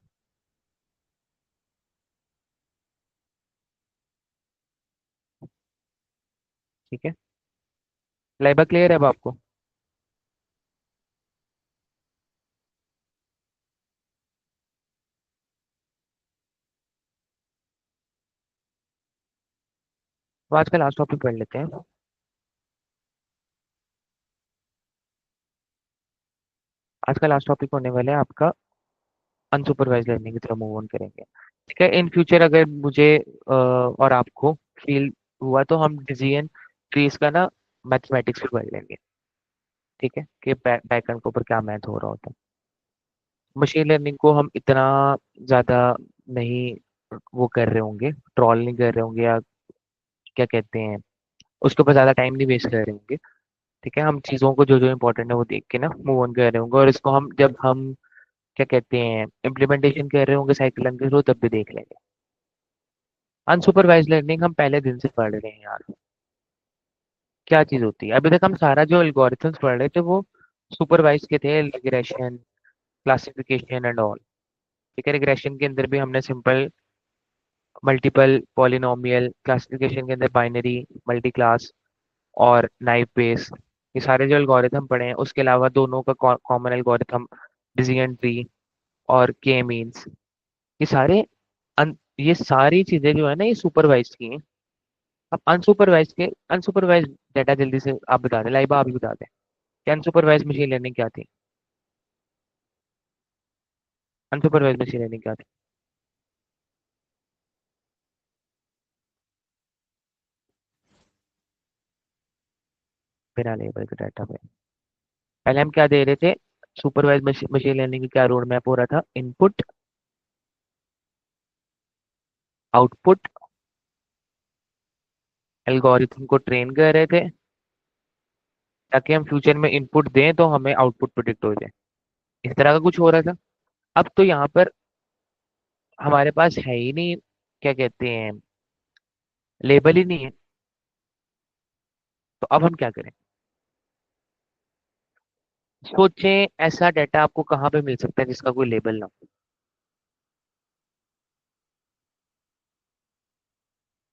ठीक है। लाइबा क्लियर है अब आपको? तो आज का लास्ट टॉपिक पढ़ लेते हैं। आज का लास्ट टॉपिक होने वाला है आपका अनसुपरवाइज लर्निंग की तरफ मूव ऑन करेंगे। ठीक है। इन फ्यूचर अगर मुझे और आपको फील हुआ तो हम डिसीजन ट्रीज का ना मैथमेटिक्स भी पढ़ लेंगे। ठीक है, कि पैटर्न के ऊपर क्या मैथ हो रहा होता है। मशीन लर्निंग को हम इतना ज्यादा नहीं वो कर रहे होंगे, ट्रॉल नहीं कर रहे होंगे, या क्या कहते हैं, उसके ऊपर ज्यादा टाइम नहीं वेस्ट कर रहे होंगे। ठीक है, हम चीजों को जो जो इंपॉर्टेंट है वो देख के ना मूव ऑन कर रहे होंगे, और इसको हम जब हम क्या कहते हैं इम्प्लीमेंटेशन कर रहे होंगे साइकिल के थ्रू, तब भी देख लेंगे। अनसुपरवाइज लर्निंग हम पहले दिन से पढ़ रहे हैं यार, क्या चीज होती है। अभी तक हम सारा जो एल्गोरिथम्स पढ़ रहे थे वो सुपरवाइज के थे, रिग्रेशन, क्लासिफिकेशन एंड ऑल। ठीक है, रिग्रेशन के अंदर भी हमने सिंपल, मल्टीपल, पॉलिनोमियल, क्लासिफिकेशन के अंदर बाइनरी, मल्टी क्लास और नाइव बेस, ये सारे जो एल्गोरिथम पढ़े हैं। उसके अलावा दोनों का कॉमन एल्गोरिथम डिसीजन ट्री और के मीन्स, ये सारे ये सारी चीजें जो है ना ये सुपरवाइज की हैं। अब अनसुपरवाइज डाटा जल्दी से आप बता दें, लाइबा आप ही बता दें कि अनसुपरवाइज मशीन लर्निंग क्या थी। अनसुपरवाइज मशीन लर्निंग क्या थी? बिना लेबल के डाटा पे पहले हम क्या दे रहे थे? सुपरवाइज मशीन लर्निंग का क्या रोड मैप हो रहा था, इनपुट, आउटपुट, एल्गोरिथम को ट्रेन कर रहे थे, ताकि हम फ्यूचर में इनपुट दें तो हमें आउटपुट प्रोडिक्ट हो जाए। इस तरह का कुछ हो रहा था। अब तो यहाँ पर हमारे पास है ही नहीं, क्या कहते हैं, लेबल ही नहीं है। तो अब हम क्या करें? सोचें, ऐसा डाटा आपको कहाँ पे मिल सकता है जिसका कोई लेबल ना हो,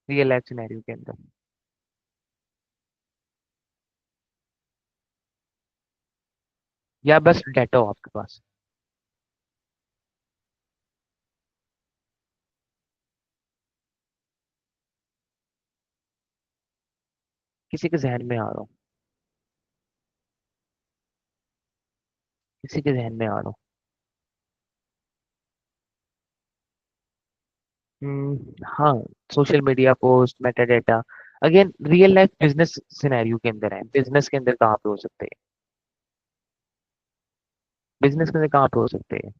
रियल लाइफ सिनेरियो के अंदर। या बस डाटा हो आपके पास। किसी के जहन में आ रहा हूँ, किसी के जहन में आ रहा हूँ। हाँ, social media post, Meta data. Again real life business scenario के अंदर है, बिजनेस के अंदर कहाँ पे हो सकते हैं? बिजनेस के अंदर कहाँ पे हो सकते हैं?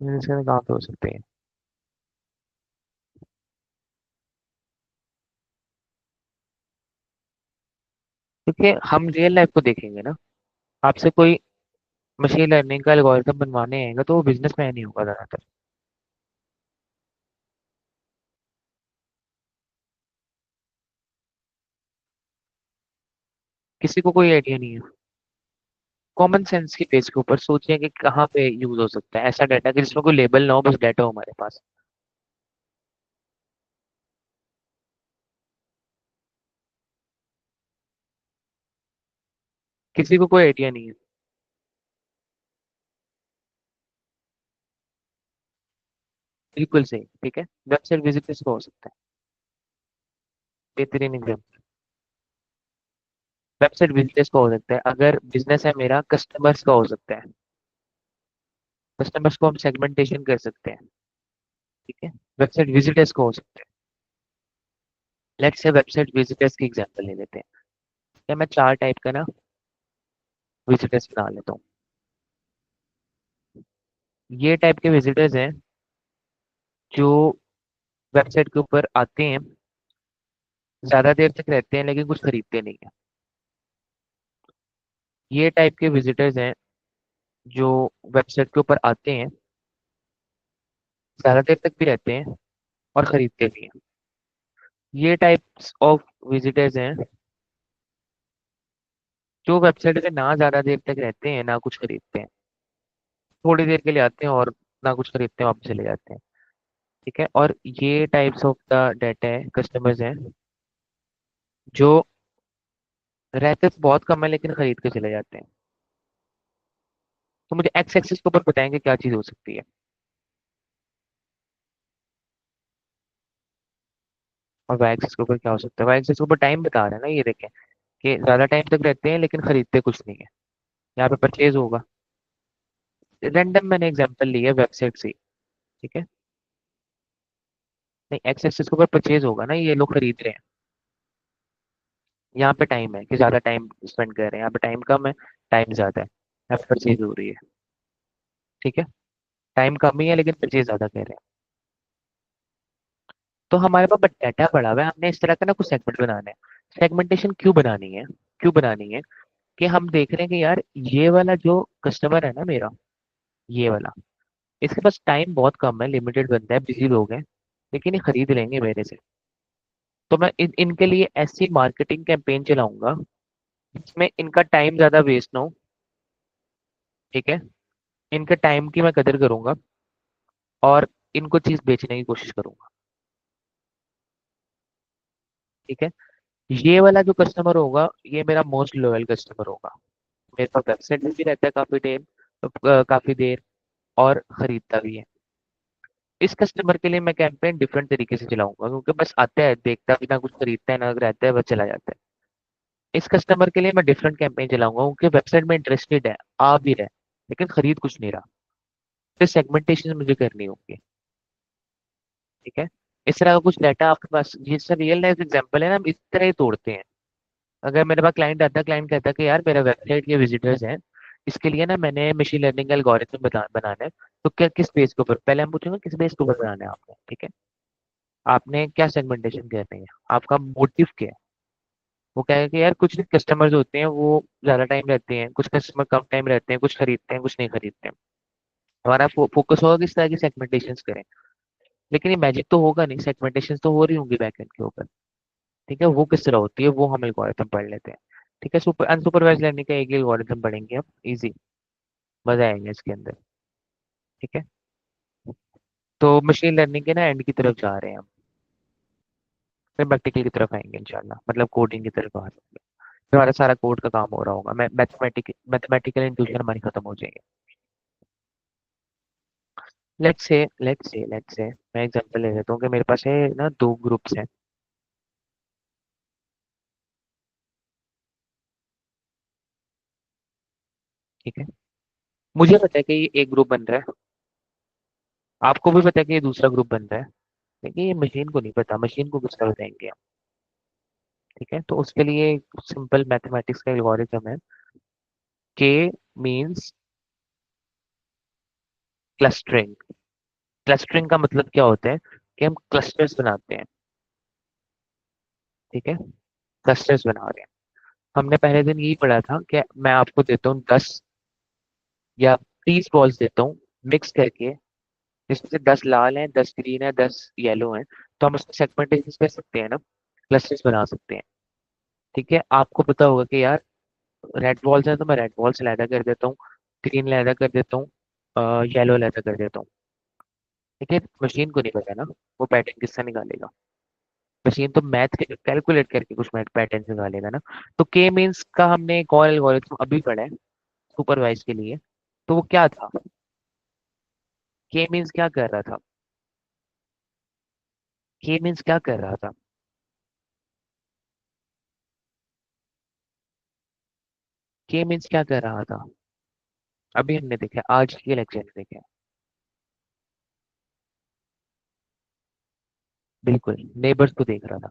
बिजनेस के अंदर कहाँ पे हो सकते हैं? क्योंकि हम रियल लाइफ को देखेंगे ना। आपसे कोई मशीन लर्निंग का एल्गोरिथम बनवाने आएगा तो वो बिजनेस मैन ही होगा ज्यादातर। किसी को कोई आइडिया नहीं है। कॉमन सेंस की बेस के ऊपर सोचिए कि कहाँ पे यूज हो सकता है ऐसा डाटा कि जिसमें कोई लेबल ना हो, बस डाटा हो हमारे पास। किसी को कोई आइडिया नहीं है। बिल्कुल सही, ठीक है। वेबसाइट विजिटर्स का हो सकता है। बेहतरीन एग्जाम्पल। वेबसाइट विजिटर्स का हो सकता है, अगर बिजनेस है मेरा, कस्टमर्स का हो सकता है। कस्टमर्स को हम सेगमेंटेशन कर सकते हैं। ठीक है। वेबसाइट विजिटर्स का हो सकता है। लेट्स से वेबसाइट विजिटर्स की एग्जांपल ले लेते हैं। या मैं चार टाइप का ना विजिटर्स बना लेता हूँ। ये टाइप के विजिटर्स हैं जो वेबसाइट के ऊपर आते हैं, ज्यादा देर तक रहते हैं लेकिन कुछ खरीदते नहीं है। ये टाइप के विजिटर्स हैं जो वेबसाइट के ऊपर आते हैं, ज्यादा देर तक भी रहते हैं और खरीदते भी हैं। ये टाइप्स ऑफ विजिटर्स हैं जो वेबसाइट पे ना ज्यादा देर तक रहते हैं ना कुछ खरीदते हैं, थोड़ी देर के लिए आते हैं और ना कुछ खरीदते हैं वापस चले जाते हैं। ठीक है। और ये टाइप्स ऑफ द डाटा है, कस्टमर्स हैं जो रहते तो बहुत कम है लेकिन खरीद के चले जाते हैं। तो मुझे एक्स एक्सिस के ऊपर बताएंगे क्या चीज हो सकती है, और वाई एक्सिस के ऊपर क्या हो सकता है? वाई एक्सिस के ऊपर टाइम बता रहा है ना, ये देखें कि ज्यादा टाइम तक रहते हैं लेकिन खरीदते कुछ नहीं है। यहाँ पे परचेज होगा। रैंडम मैंने एग्जांपल लिया वेबसाइट से। ठीक है। नहीं, एक्स एक्सिस के ऊपर परचेज होगा ना, ये लोग खरीद रहे हैं। यहाँ पे टाइम है कि ज्यादा टाइम स्पेंड कर रहे हैं, यहाँ पे टाइम कम है, टाइम ज्यादा है, यहाँ पे परचेज हो रही है। ठीक है। टाइम कम ही है लेकिन परचेज ज्यादा कर रहे हैं। तो हमारे पास डाटा पड़ा हुआ है, हमने इस तरह का ना कुछ सेगमेंट बनाना है। सेगमेंटेशन क्यों बनानी है? क्यों बनानी है? कि हम देख रहे हैं कि यार ये वाला जो कस्टमर है ना मेरा, ये वाला, इसके पास टाइम बहुत कम है, लिमिटेड बंदा है, बिजी लोग हैं, लेकिन ये खरीद लेंगे मेरे से। तो मैं इनके लिए ऐसी मार्केटिंग कैंपेन चलाऊंगा जिसमें इनका टाइम ज्यादा वेस्ट ना हो। ठीक है। इनके टाइम की मैं कदर करूंगा और इनको चीज बेचने की कोशिश करूंगा। ठीक है। ये वाला जो कस्टमर होगा ये मेरा मोस्ट लॉयल कस्टमर होगा। मेरे पास वेबसाइट में भी रहता है काफी देर, काफी देर, और खरीदता भी है। इस कस्टमर के लिए मैं कैंपेन डिफरेंट तरीके से चलाऊंगा, क्योंकि बस आता है, देखता भी ना कुछ खरीदता है ना रहता है, बस चला जाता है। इस कस्टमर के लिए मैं डिफरेंट कैंपेन चलाऊंगा क्योंकि वेबसाइट में इंटरेस्टेड है, आ भी रहा है, लेकिन खरीद कुछ नहीं रहा। फिर सेगमेंटेशन मुझे करनी होगी। ठीक है। इस तरह का कुछ डाटा आपके पास, ये सर रियल लाइफ एग्जांपल है ना, हम इस तरह ही तोड़ते हैं। अगर मेरे पास क्लाइंट आता है, क्लाइंट कहता है कि यार मेरा वेबसाइट के विजिटर्स हैं, इसके लिए ना मैंने मशीन लर्निंग का एल्गोरिथम बनाना है। तो क्या किस बेस के ऊपर, पहले हम पूछेंगे किस बेस के ऊपर बनाना है आपने, ठीक है। आपने क्या सेगमेंटेशन करनी है, आपका मोटिव क्या है। वो क्या है कि यार कुछ कस्टमर्स होते हैं वो ज्यादा टाइम रहते हैं, कुछ कस्टमर कम टाइम रहते हैं, कुछ खरीदते हैं कुछ नहीं खरीदते हैं। हमारा फोकस होगा किस तरह की सेगमेंटेशन करें। लेकिन ये मैजिक तो होगा नहीं, सेगमेंटेशन तो हो रही होंगी बैकएंड के ऊपर। ठीक है, वो किस तरह होती है वो हम एल्गोरिथम पढ़ लेते हैं। ठीक है, सुपर अनसुपरवाइज लर्निंग का एक ही एल्गोरिथम पढ़ेंगे हम, इजी, मजा आएंगे इसके अंदर। ठीक है, तो मशीन लर्निंग के ना एंड की तरफ जा रहे हैं हम, फिर प्रैक्टिकल की तरफ आएंगे इंशाल्लाह, मतलब कोडिंग की तरफ आ जाएंगे। फिर हमारा सारा कोड का काम हो रहा होगा, मैथमेटिकल इंट्यूशन हमारी खत्म हो जाएंगे। लेट्स से मैं एग्जांपल ले लेता हूँ कि मेरे पास है ना दो ग्रुप्स हैं। ठीक है, मुझे पता है कि ये एक ग्रुप बन रहा है, आपको भी पता है कि ये दूसरा ग्रुप बन रहा है, लेकिन ये मशीन को नहीं पता, मशीन को किस तरह बताएंगे हम। ठीक है, तो उसके लिए सिंपल मैथमेटिक्स का एल्गोरिथम है। के मींस क्लस्टरिंग। क्लस्टरिंग का मतलब क्या होता है कि हम क्लस्टर्स बनाते हैं। ठीक है, क्लस्टर्स बना रहे हैं। हमने पहले दिन यही पढ़ा था कि मैं आपको देता हूँ 10 या 30 बॉल्स देता हूँ मिक्स करके, जिसमें से 10 लाल हैं, 10 ग्रीन है, 10 येलो हैं। तो हम उसको सेगमेंटेशन कर सकते हैं ना, क्लस्टर्स बना सकते हैं। ठीक है, आपको पता होगा कि यार रेड बॉल्स हैं तो मैं रेड बॉल्स लैदा कर देता हूँ, ग्रीन लैदा कर देता हूँ, येलो लैदा कर देता हूँ। ठीक है, मशीन को नहीं पता ना वो पैटर्न किससे निकालेगा। मशीन तो मैथ कैलकुलेट करके कुछ मैथ पैटर्न निकालेगा ना। तो के मीन्स का हमने एक और एल्गोरिथम अभी पढ़ा है सुपरवाइज के लिए। तो वो क्या था, के मीन्स क्या कर रहा था, के मीन्स क्या कर रहा था, के मीन्स क्या कर रहा था। अभी हमने देखा, आज के लेक्चर में देखा। बिल्कुल, नेबर्स को देख रहा था।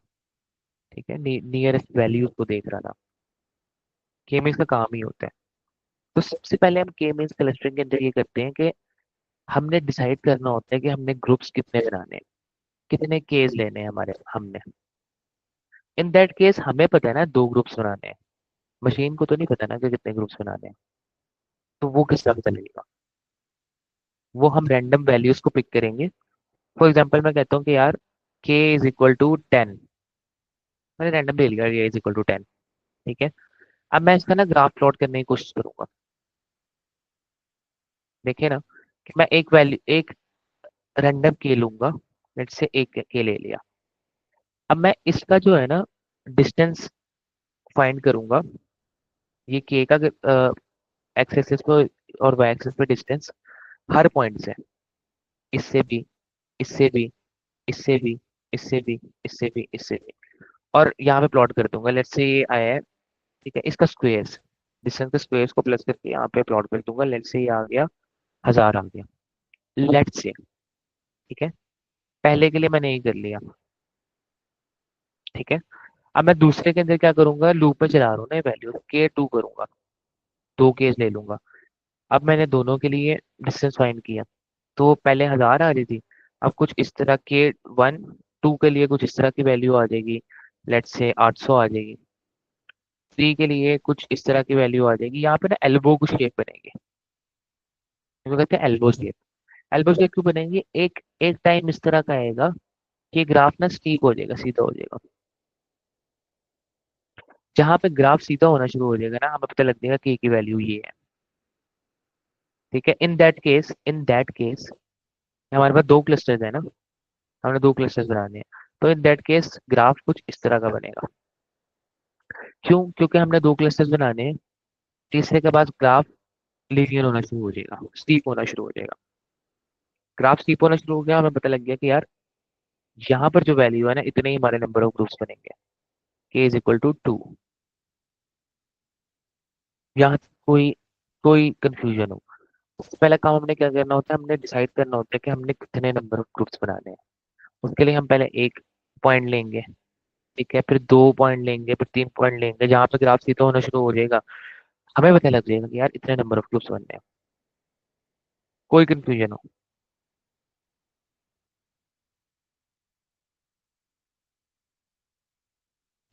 ठीक है, नियरेस्ट वैल्यूज को देख रहा था। के मीन्स का काम ही होता है। तो सबसे पहले हम के मीन्स क्लस्टरिंग के अंदर ये करते हैं कि हमने डिसाइड करना होता है कि हमने ग्रुप्स कितने बनाने हैं, कितने केस लेने हैं हमारे हमने। इन दैट केस हमें पता है ना 2 ग्रुप्स बनाने हैं, मशीन को तो नहीं पता ना कि कितने ग्रुप्स बनाने हैं। तो वो किस तरह पता लगेगा, वो हम रैंडम वैल्यूज को पिक करेंगे। फॉर एग्जाम्पल मैं कहता हूँ कि यार k = 10, मैंने रैंडम ले लिया k = 10। ठीक है, अब मैं इसका ना ग्राफ प्लॉट करने की कोशिश करूंगा। देखिए ना कि मैं एक वैल्यू, एक रैंडम के लूंगा, लेट से एक के ले लिया। अब मैं इसका जो है ना डिस्टेंस फाइंड करूंगा, ये के का एक्स एक्सिस पे और वाई एक्सिस पे डिस्टेंस हर पॉइंट से, इससे भी, इससे भी, इससे भी, इससे भी, इससे भी, इससे भी, और यहाँ पे प्लॉट कर दूंगा। लेट्स से ये आया है, ठीक है, इसका स्क्वेयर्स, डिस्टेंस के स्क्वेयर्स को प्लस करके यहाँ पे प्लॉट कर दूंगा। लेट्स से ये आ गया 1000 आ गया, लेट्स से। ठीक है, पहले के लिए मैंने यही कर लिया। ठीक है, अब मैं दूसरे के अंदर क्या करूंगा, लूप में चला रहा हूँ ना वैल्यू, k2 करूंगा, 2 केस ले लूंगा। अब मैंने दोनों के लिए डिस्टेंस फाइंड किया, तो पहले 1000 आ रही थी, अब कुछ इस तरह के 1 2 के लिए कुछ इस तरह की वैल्यू आ जाएगी, लेट्स से 800 आ जाएगी। 3 के लिए कुछ इस तरह की वैल्यू आ जाएगी। यहाँ पे ना एल्बो की शेप बनेगी, इसको कहते हैं एल्बो शेप। एल्बो शेप क्यों बनेगी, एक एक टाइम इस तरह का आएगा कि ग्राफ ना स्टीप हो जाएगा, सीधा हो जाएगा। जहां पे ग्राफ सीधा होना शुरू हो जाएगा ना, हमें पता लग जाएगा कि की वैल्यू ये है। ठीक है, इन दैट केस हमारे पास 2 क्लस्टर्स है ना, हमने 2 क्लस्टर्स बनाने हैं। तो इन दैट केस ग्राफ कुछ इस तरह का बनेगा। क्यों, क्योंकि हमने 2 क्लस्टर्स बनाने हैं। तीसरे के बाद ग्राफ लीनियर होना शुरू हो जाएगा, स्टीप होना शुरू हो जाएगा। ग्राफ स्टीप होना शुरू हो गया, हमें पता लग गया कि यार यहाँ पर जो वैल्यू है ना, इतने ही हमारे नंबर ऑफ ग्रुप्स बनेंगे, k = 2। यहाँ कोई कोई कंफ्यूजन हो, सबसे पहला काम हमने क्या करना होता है, हमने डिसाइड करना होता है कि हमने कितने नंबर ऑफ ग्रुप्स बनाने हैं। उसके लिए हम पहले एक पॉइंट लेंगे, ठीक है, फिर 2 पॉइंट लेंगे, फिर 3 पॉइंट लेंगे, जहाँ पे ग्राफ सीधा होना शुरू हो जाएगा। हमें पता लग जाएगा कि यार इतने नंबर ऑफ क्यूब्स बनने हैं, कोई कंफ्यूजन हो।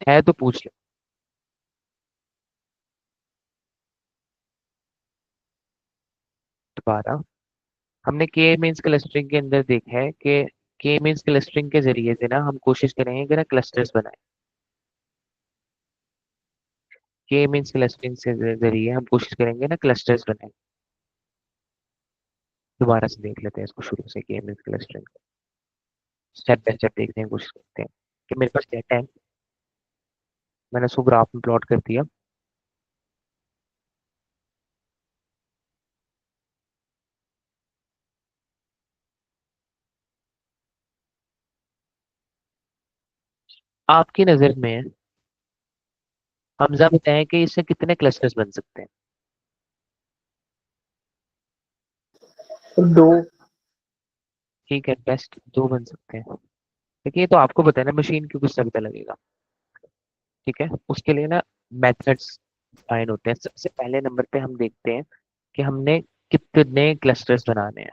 है तो पूछ लो दोबारा। हमने के मींस क्लस्टरिंग के अंदर देखा है कि के मींस क्लस्टरिंग के जरिए से ना हम कोशिश करेंगे कि ना क्लस्टर्स बनाए। के मींस क्लस्टरिंग से जरिए हम कोशिश करेंगे ना क्लस्टर्स बनाए। दोबारा से देख लेते हैं इसको शुरू से, के means clustering step by step देखने की कोशिश करते हैं कि मेरे पास डेटा है। मैंने उसको ग्राफ में प्लॉट कर दिया। आपकी नजर में हमजा बताएं कि इससे कितने क्लस्टर्स बन सकते हैं। दो। ठीक है, बेस्ट दो बन सकते हैं। देखिए ये तो आपको पता है ना, मशीन की कुछ पता लगेगा। ठीक है, उसके लिए ना मेथड्स डिफाइन होते हैं। सबसे पहले नंबर पे हम देखते हैं कि हमने कितने क्लस्टर्स बनाने हैं,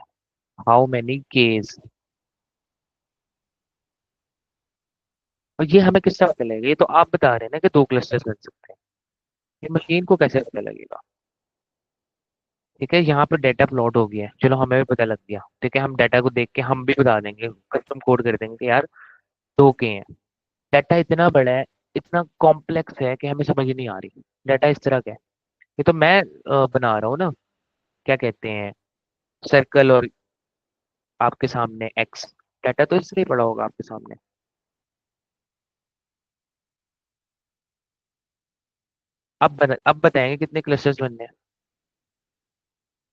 हाउ मेनी केज। और ये हमें किससे पता लगेगा, ये तो आप बता रहे हैं ना कि दो क्लस्टर्स बन सकते हैं। ये मशीन को कैसे पता लगेगा। ठीक है, यहाँ पे डाटा प्लॉट हो गया है, चलो हमें भी पता लग गया। ठीक है, हम डाटा को देख के हम भी बता देंगे, कस्टम कोड कर देंगे कि यार दो के हैं। डाटा इतना बड़ा है, इतना कॉम्प्लेक्स है कि हमें समझ नहीं आ रही डाटा इस तरह का है। ये तो मैं बना रहा हूँ ना, क्या कहते हैं, सर्कल और आपके सामने एक्स। डाटा तो इसलिए पड़ा होगा आपके सामने। अब बताएंगे कितने क्लस्टर्स बनने हैं।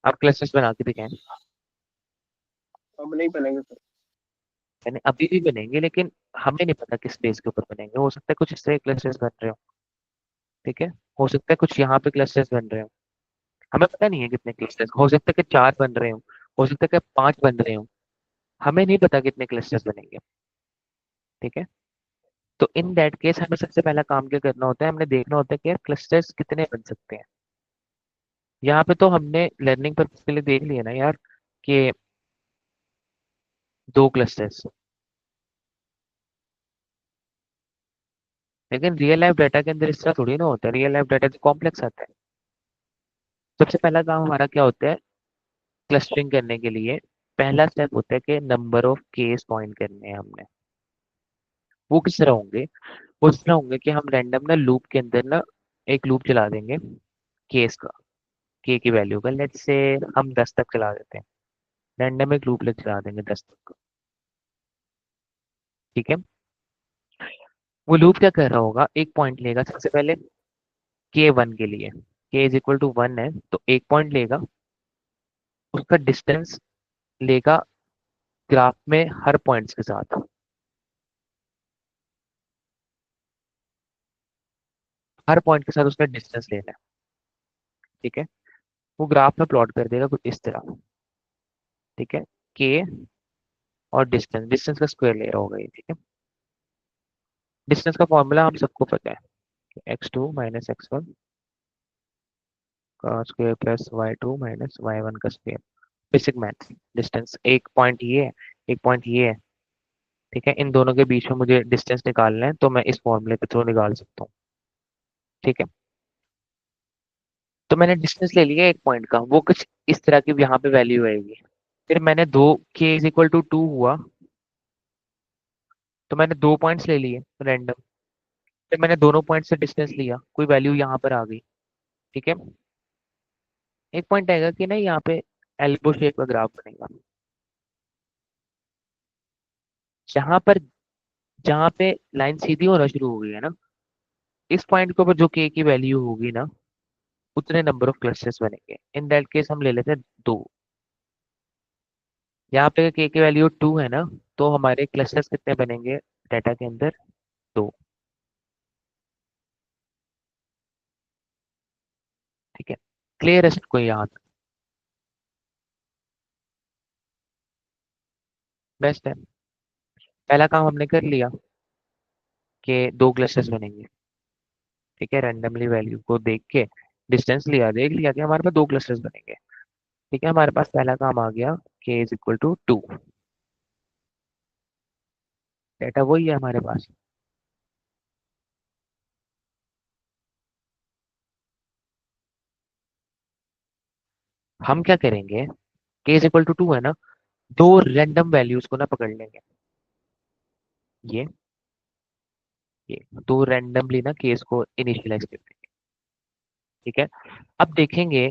आप क्लस्टर्स बना के दिखाएं। अब नहीं बनेंगे सर। यानी अभी भी बनेंगे, लेकिन हमें नहीं पता किस बेस के ऊपर बनेंगे। हो सकता है कुछ इस तरह क्लस्टर्स बन रहे हो। ठीक है, हो सकता है कुछ यहाँ पे क्लस्टर्स बन रहे हो। हमें पता नहीं है कितने क्लस्टर्स, हो सकता है कि चार बन रहे हो सकता है कि पांच बन रहे हो। हमें नहीं पता कितने क्लस्टर्स बनेंगे। ठीक है, तो इन दैट केस हमें सबसे पहला काम क्या करना होता है, हमने देखना होता है कि यार क्लस्टर्स कितने बन सकते हैं। यहाँ पे तो हमने लर्निंग पर्पज के लिए देख लिया ना यार कि दो क्लस्टर्स। लेकिन रियल लाइफ डाटा के अंदर इस तरह थोड़ी ना होता है, रियल लाइफ डाटा तो कॉम्प्लेक्स आता है। सबसे पहला काम हमारा क्या होता है क्लस्टरिंग करने के लिए। पहला स्टेप होता है कि नंबर ऑफ केस पॉइंट करने हैं हमने। वो किस तरह होंगे, वो इस तरह होंगे कि हम रैंडम ना लूप के अंदर ना एक लूप चला देंगे केस का, के की वैल्यू का। लेट्स से हम 10 तक चला देते हैं। रैंडम एक लूप लेकर चला देंगे 10 तक। ठीक है, वो लूप क्या कर रहा होगा, एक पॉइंट लेगा सबसे पहले के वन के लिए। के इज इक्वल टू वन है तो एक पॉइंट लेगा, उसका डिस्टेंस लेगा ग्राफ में हर पॉइंट्स के साथ। हर पॉइंट के साथ उसका डिस्टेंस लेना है। ठीक है, वो ग्राफ में प्लॉट कर देगा कुछ इस तरह। ठीक है, के और डिस्टेंस, डिस्टेंस का स्क्वायर ले रहा होगा ये। ठीक है, डिस्टेंस का फॉर्मूला हम सबको पता है, X two minus X one का square plus Y two minus Y one का स्क्वायर। Basic maths. डिस्टेंस एक पॉइंट ये है, एक पॉइंट ये है। ठीक है, इन दोनों के बीच में मुझे डिस्टेंस निकालना है तो मैं इस फॉर्मूले के थ्रू निकाल सकता हूँ। ठीक है, तो मैंने डिस्टेंस ले लिया एक पॉइंट का, वो कुछ इस तरह की यहाँ पे वैल्यू आएगी। फिर मैंने दो, के इज इक्वल टू टू हुआ तो मैंने दो पॉइंट्स ले लिए रैंडम। फिर मैंने दोनों पॉइंट से डिस्टेंस लिया, कोई वैल्यू यहाँ पर आ गई। ठीक है, एक पॉइंट आएगा कि नहीं यहाँ पे एल्बो शेप का ग्राफ बनेगा। जहां पर जहाँ पे लाइन सीधी होना शुरू हो गई है ना, इस पॉइंट के ऊपर जो के की वैल्यू होगी ना, उतने नंबर ऑफ क्लस्टर्स बनेंगे। इन दैट केस हम ले लेते हैं दो। यहाँ पे के की वैल्यू टू है ना, तो हमारे क्लस्टर्स कितने बनेंगे डाटा के अंदर, दो। ठीक है, क्लियर है सबको यहाँ तक। बेस्ट है, पहला काम हमने कर लिया कि दो क्लस्टर्स बनेंगे। ठीक है, रैंडमली वैल्यू को देख के डिस्टेंस लिया, देख लिया कि हमारे पास 2 क्लस्टर्स बनेंगे। ठीक है, हमारे पास पहला काम आ गया, k is equal to 2। Data वही है हमारे पास। हम क्या करेंगे, k इज इक्वल टू 2 है ना, दो रैंडम वैल्यूज को ना पकड़ लेंगे। ये ये दो रैंडमली ना केस को इनिशियलाइज कर देंगे। ठीक है, अब देखेंगे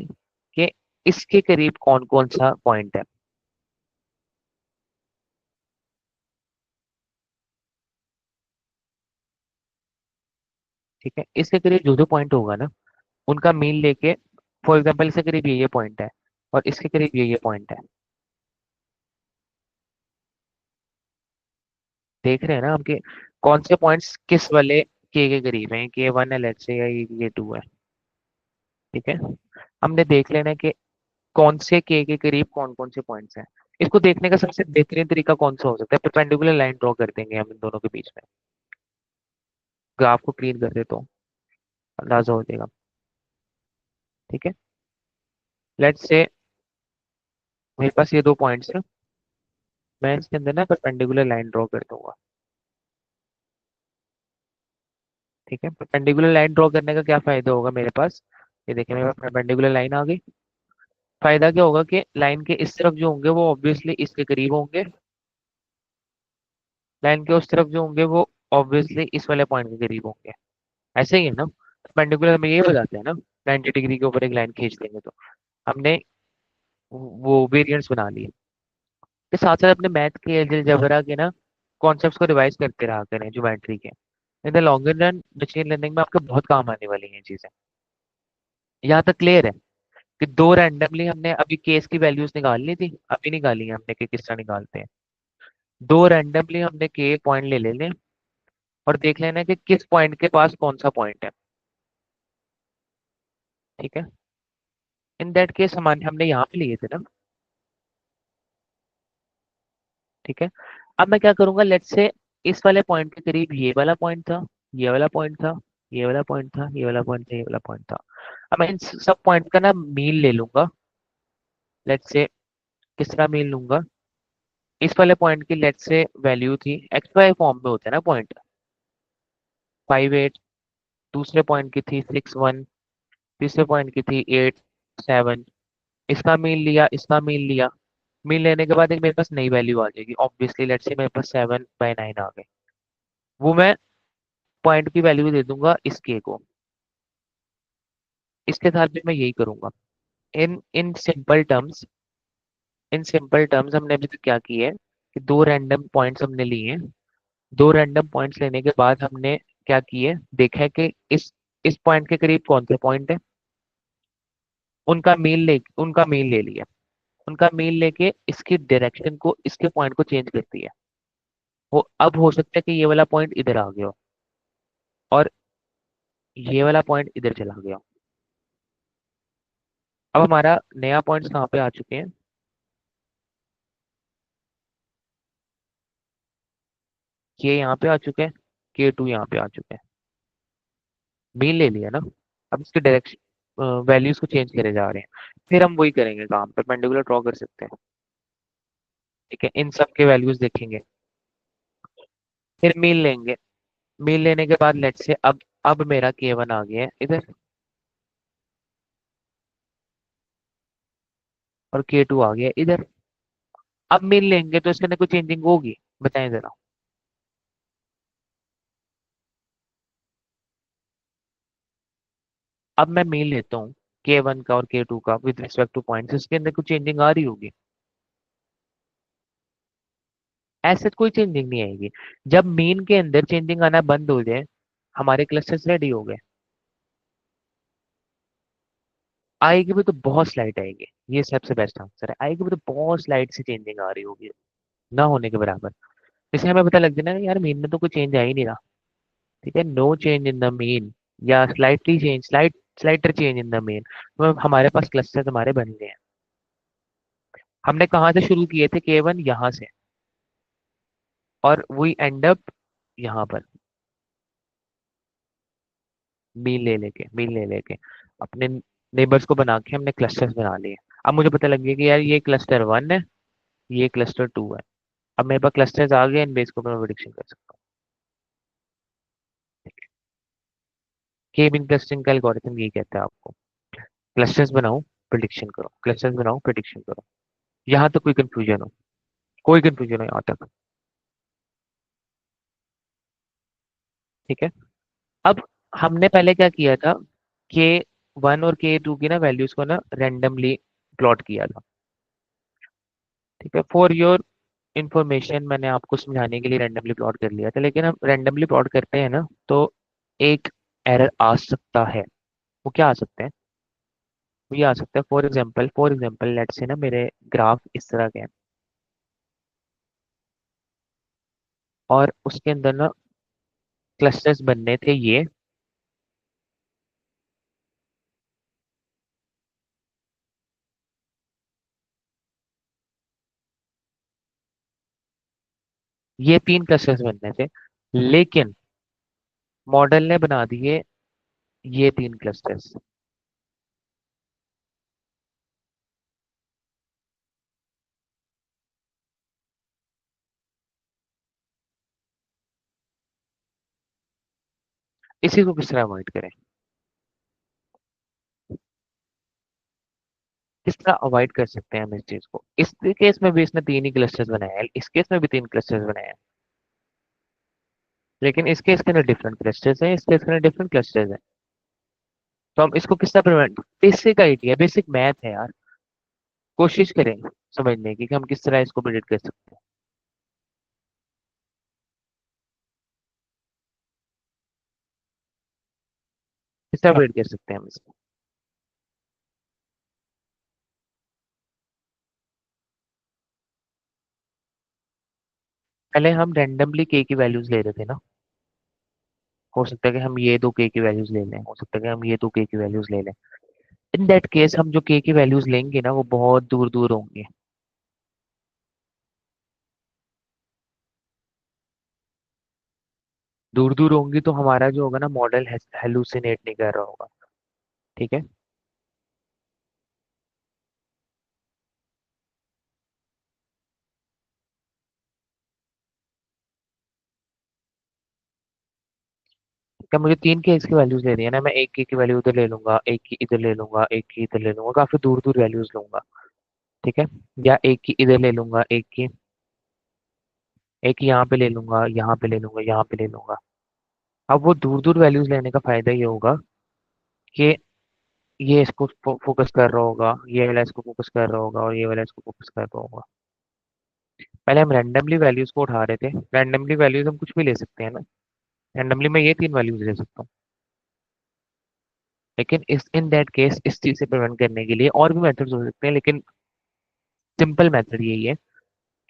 कि इसके करीब कौन कौन सा पॉइंट है। ठीक है, इसके करीब जो जो पॉइंट होगा ना, उनका मीन लेके, फॉर एग्जांपल इसके करीब ये पॉइंट है और इसके करीब ये पॉइंट है। देख रहे हैं ना हम कि कौन से पॉइंट्स किस वाले के करीब हैं, k1 है लेट्स से, या ये k2 है। ठीक है, हमने देख लेना है कि कौन से के करीब कौन कौन से पॉइंट्स हैं। इसको देखने का सबसे बेहतरीन तरीका कौन सा हो सकता है, परपेंडिकुलर लाइन ड्रॉ कर देंगे हम इन दोनों के बीच में। ग्राफ को क्लीन कर दे तो अंदाजा हो जाएगा। ठीक है, लेट्स से मेरे पास ये दो पॉइंट्स हैं, मैं इसके अंदर ना परपेंडिकुलर लाइन ड्रॉ कर दूंगा। ठीक है, परपेंडिकुलर लाइन ड्रॉ करने का क्या फायदा होगा मेरे पास, ये देखिए मेरे पास परपेंडिकुलर लाइन आ गई। फायदा क्या होगा कि लाइन के इस तरफ जो होंगे वो ऑब्वियसली इसके करीब होंगे, लाइन के उस तरफ जो होंगे वो ऑब्वियसली इस वाले पॉइंट के करीब होंगे। ऐसे ही है ना, परपेंडिकुलर में ये बताते हैं ना, 90 डिग्री के ऊपर एक लाइन खींच देंगे तो हमने वो वेरिएंट्स बना लिए। के साथ साथ अपने मैथ के अलजेब्रा के ना कॉन्सेप्ट्स को रिवाइज करते रहा करें ज्योमेट्री के। In the longer run machine learning में आपके बहुत काम आने वाली हैं चीजें। यहाँ तक क्लियर है कि दो रैंडमली हमने अभी केस की वैल्यूज निकाल ली थी, अभी निकाली है हमने कि किस तरह निकालते हैं। दो रैंडमली हमने के पॉइंट ले लेने और देख लेना कि किस पॉइंट के पास कौन सा पॉइंट है। ठीक है, इन दैट केस हमारे हमने यहाँ पे लिए थे ना। ठीक है, अब मैं क्या करूंगा, लेट्स से इस वाले पॉइंट के करीब ये वाला पॉइंट था, ये वाला पॉइंट था, ये वाला पॉइंट था, ये वाला पॉइंट था, ये वाला पॉइंट था। अब मैं इन सब पॉइंट का ना मीन ले लूंगा। लेट्स से किस तरह मीन लूंगा, इस वाले पॉइंट की लेट्स से वैल्यू थी, एक्स वाई फॉर्म में होता है ना पॉइंट, 5 8। दूसरे पॉइंट की थी 6 1। तीसरे पॉइंट की थी 8 7। इसका मीन लिया, इसका मीन लिया। मीन लेने के बाद एक मेरे पास नई वैल्यू आ जाएगी ऑब्वियसली, लेट्स से मेरे पास 7/9 आ गए। वो मैं पॉइंट की वैल्यू दे दूंगा इस के को। इसके साथ भी मैं यही करूंगा। In in simple terms, in simple terms हमने अभी तक क्या की है कि दो रैंडम पॉइंट्स हमने लिए हैं। दो रैंडम पॉइंट्स लेने के बाद हमने क्या किए, देखा है कि इस पॉइंट के करीब कौन से पॉइंट है, उनका मीन ले लिया। उनका मीन लेके इसकी डायरेक्शन को, इसके पॉइंट को चेंज कर दिया। वो अब हो सकता है कि ये वाला पॉइंट इधर आ गया हो और ये वाला पॉइंट इधर चला गया हो। अब हमारा नया पॉइंट कहाँ पे आ चुके हैं, के यहाँ पे आ चुके हैं, k2 यहाँ पे आ चुके हैं। मीन ले लिया ना, अब इसके डायरेक्शन वैल्यूज को चेंज करे जा रहे हैं। फिर हम वही करेंगे काम, परपेंडिकुलर ड्रॉ कर सकते हैं। ठीक है, इन सब के वैल्यूज देखेंगे, फिर मीन लेंगे। मीन लेने के बाद लेट से अब मेरा k1 आ गया है इधर और k2 आ गया है इधर। अब मीन लेंगे तो इसके अंदर कोई चेंजिंग होगी, बताएं जरा। अब मैं मीन लेता हूँ k1 का और k2 का विद रिस्पेक्ट टू पॉइंट्स, इसके अंदर कुछ चेंजिंग आ रही होगी? ऐसे कोई चेंजिंग नहीं आएगी। जब मीन के अंदर चेंजिंग आना बंद हो जाए, हमारे क्लस्टर्स रेडी हो गए। आएगी भी तो बहुत स्लाइट आएगी, ये सबसे बेस्ट आंसर है, आएगी भी तो बहुत स्लाइट सी चेंजिंग आ रही होगी, ना होने के बराबर। इससे हमें पता लग जाना यार मीन में तो कोई चेंज आ ही नहीं रहा। ठीक है, no change in the mean या slightly change, slighter change in the mean, तो हमारे पास क्लस्टर हमारे बन गए हैं। हमने कहाँ से शुरू किए थे, केवल यहाँ से, और वी एंड अप यहाँ पर मीन ले लेके। अपने नेबर्स को बना के हमने क्लस्टर्स बना लिए। अब मुझे पता लग गया कि यार ये क्लस्टर 1 है, ये क्लस्टर 2 है। अब मेरे पास क्लस्टर्स आ गए, इन बेस को मैं प्रिडिक्शन कर सकता हूँ। के मीन क्लस्टरिंग का एल्गोरिथम ये कहता है आपको क्लस्टर्स बनाओ, प्रिडिक्शन करो, क्लस्टर्स बनाओ, प्रिडिक्शन करो। यहाँ तक कोई कंफ्यूजन हो? कोई कंफ्यूजन हो यहाँ तक? ठीक है। अब हमने पहले क्या किया था, के 1 और के 2 की ना वैल्यूज को ना रैंडमली प्लॉट किया था। ठीक है, फॉर योर इंफॉर्मेशन मैंने आपको समझाने के लिए रैंडमली प्लॉट कर लिया था, लेकिन हम रैंडमली प्लॉट करते हैं ना तो एक एरर आ सकता है। वो क्या आ सकते हैं? वो ये आ सकता है, फॉर एग्जाम्पल लेट्स से ना मेरे ग्राफ इस तरह के हैं, और उसके अंदर ना क्लस्टर्स बनने थे ये 3 क्लस्टर्स बनने थे, लेकिन मॉडल ने बना दिए ये 3 क्लस्टर्स। इसी को किस तरह अवॉइड करें? किस तरह अवॉइड कर सकते हैं हम इस चीज को? इस केस में भी इसने 3 ही क्लस्टर्स बनाए हैं, इस केस में भी 3 क्लस्टर्स बनाए हैं, लेकिन इस केस के अंदर डिफरेंट क्लस्टर्स हैं, इस केस के अंदर डिफरेंट क्लस्टर्स हैं। तो हम इसको किस तरह prevent, basic idea, basic math है यार, कोशिश करें समझने की कि हम किस तरह इसको प्रिडिक्ट कर सकते हैं, किस तरह प्रिडिक्ट कर सकते हैं हम इसको। पहले हम रैंडमली के की वैल्यूज ले रहे थे ना, हो सकता है कि हम ये दो के की वैल्यूज ले लें, हो सकता है कि हम ये दो के की वैल्यूज ले लें। इन दैट केस हम जो के की वैल्यूज लेंगे ना वो बहुत दूर दूर होंगे। दूर दूर होंगी तो हमारा जो होगा ना मॉडल हेलुसिनेट नहीं कर रहा होगा। ठीक है। क्या मुझे 3 के इसकी वैल्यूज ले रही है ना, मैं एक की वैल्यू उधर ले लूंगा, एक की इधर ले लूंगा, एक की इधर ले लूंगा, काफी दूर दूर वैल्यूज लूंगा। ठीक है। या एक की इधर ले लूंगा, एक की यहाँ पे ले लूंगा, यहाँ पे ले लूंगा, यहाँ पे ले लूंगा। अब वो दूर दूर वैल्यूज लेने का फायदा ये होगा कि ये इसको फोकस कर रहा होगा, ये वाला इसको फोकस कर रहा होगा, और ये वाला इसको फोकस कर रहा होगा। पहले हम रैंडमली वैल्यूज को उठा रहे थे, रैंडमली वैल्यूज हम कुछ भी ले सकते हैं ना, रैंडमली मैं ये 3 वैल्यूज ले सकता हूँ। लेकिन इस इन दैट केस इस चीज से प्रिवेंट करने के लिए और भी मेथड्स हो सकते हैं, लेकिन सिंपल मेथड यही है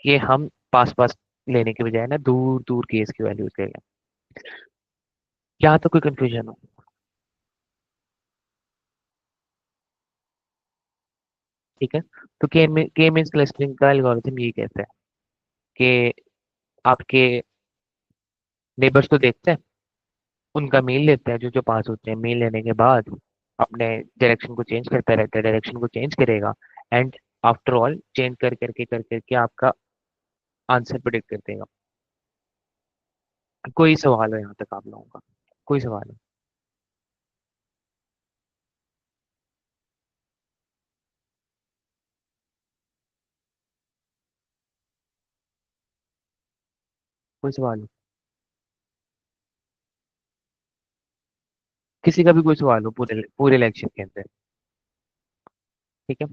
कि हम पास पास लेने के बजाय ना दूर दूर केस की वैल्यूज ले लें। यहाँ तो कोई कंफ्यूजन हो? ठीक है। तो के मींस क्लस्टरिंग का एल्गोरिथम ये कहता है कि आपके नेबर्स को देखते हैं, उनका मीन लेते हैं, जो जो पास होते हैं, मीन लेने के बाद अपने डायरेक्शन को चेंज करता रहता है, डायरेक्शन को चेंज करेगा, एंड आफ्टर ऑल चेंज कर करके आपका आंसर प्रिडिक्ट कर देगा। कोई सवाल हो यहाँ तक आप लोगों का? कोई सवाल हो? कोई सवाल हो? किसी का भी कोई सवाल हो पूरे पूरे लेक्चर के अंदर? ठीक है।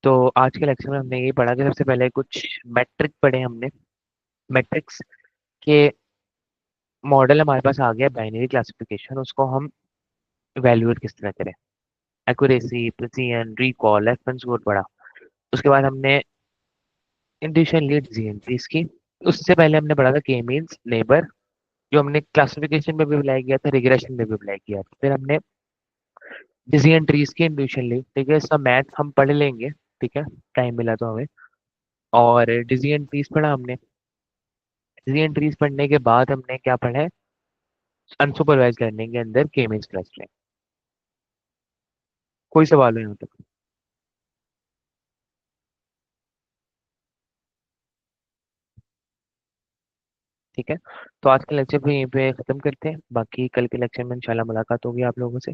तो आज के लेक्चर में हमने ये पढ़ा कि सबसे पहले कुछ मैट्रिक पढ़े हमने। मैट्रिक्स के मॉडल हमारे पास आ गया, बाइनरी क्लासिफिकेशन, उसको हम इवेल्युएट किस तरह करें, accuracy, precision, recall, reference score पढ़ा। उसके बाद हमने इंट्यूशन ली डिसीजन की। उससे पहले हमने पढ़ा था के मींस नेबर, जो हमने क्लासिफिकेशन में भी अप्लाई किया था, रिग्रेशन में भी अप्लाई किया था। फिर हमने डिसीजन ट्रीज की इंट्यूशन ली। ठीक है, इसका मैथ हम पढ़ लेंगे, ठीक है, टाइम मिला तो हमें। और डिसीजन ट्रीज पढ़ा हमने। डिसीजन ट्रीज पढ़ने के बाद हमने क्या पढ़ा है, अनसुपरवाइज लर्निंग के अंदर के मींस क्लस्टरिंग। कोई सवाल हो यहाँ तक? ठीक है, तो आज का लेक्चर भी यहीं पे खत्म करते हैं। बाकी कल के लेक्चर में इंशाल्लाह मुलाकात होगी आप लोगों से,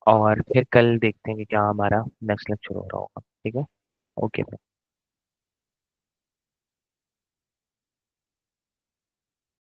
और फिर कल देखते हैं कि क्या हमारा नेक्स्ट लेक्चर हो रहा होगा। ठीक है, ओके।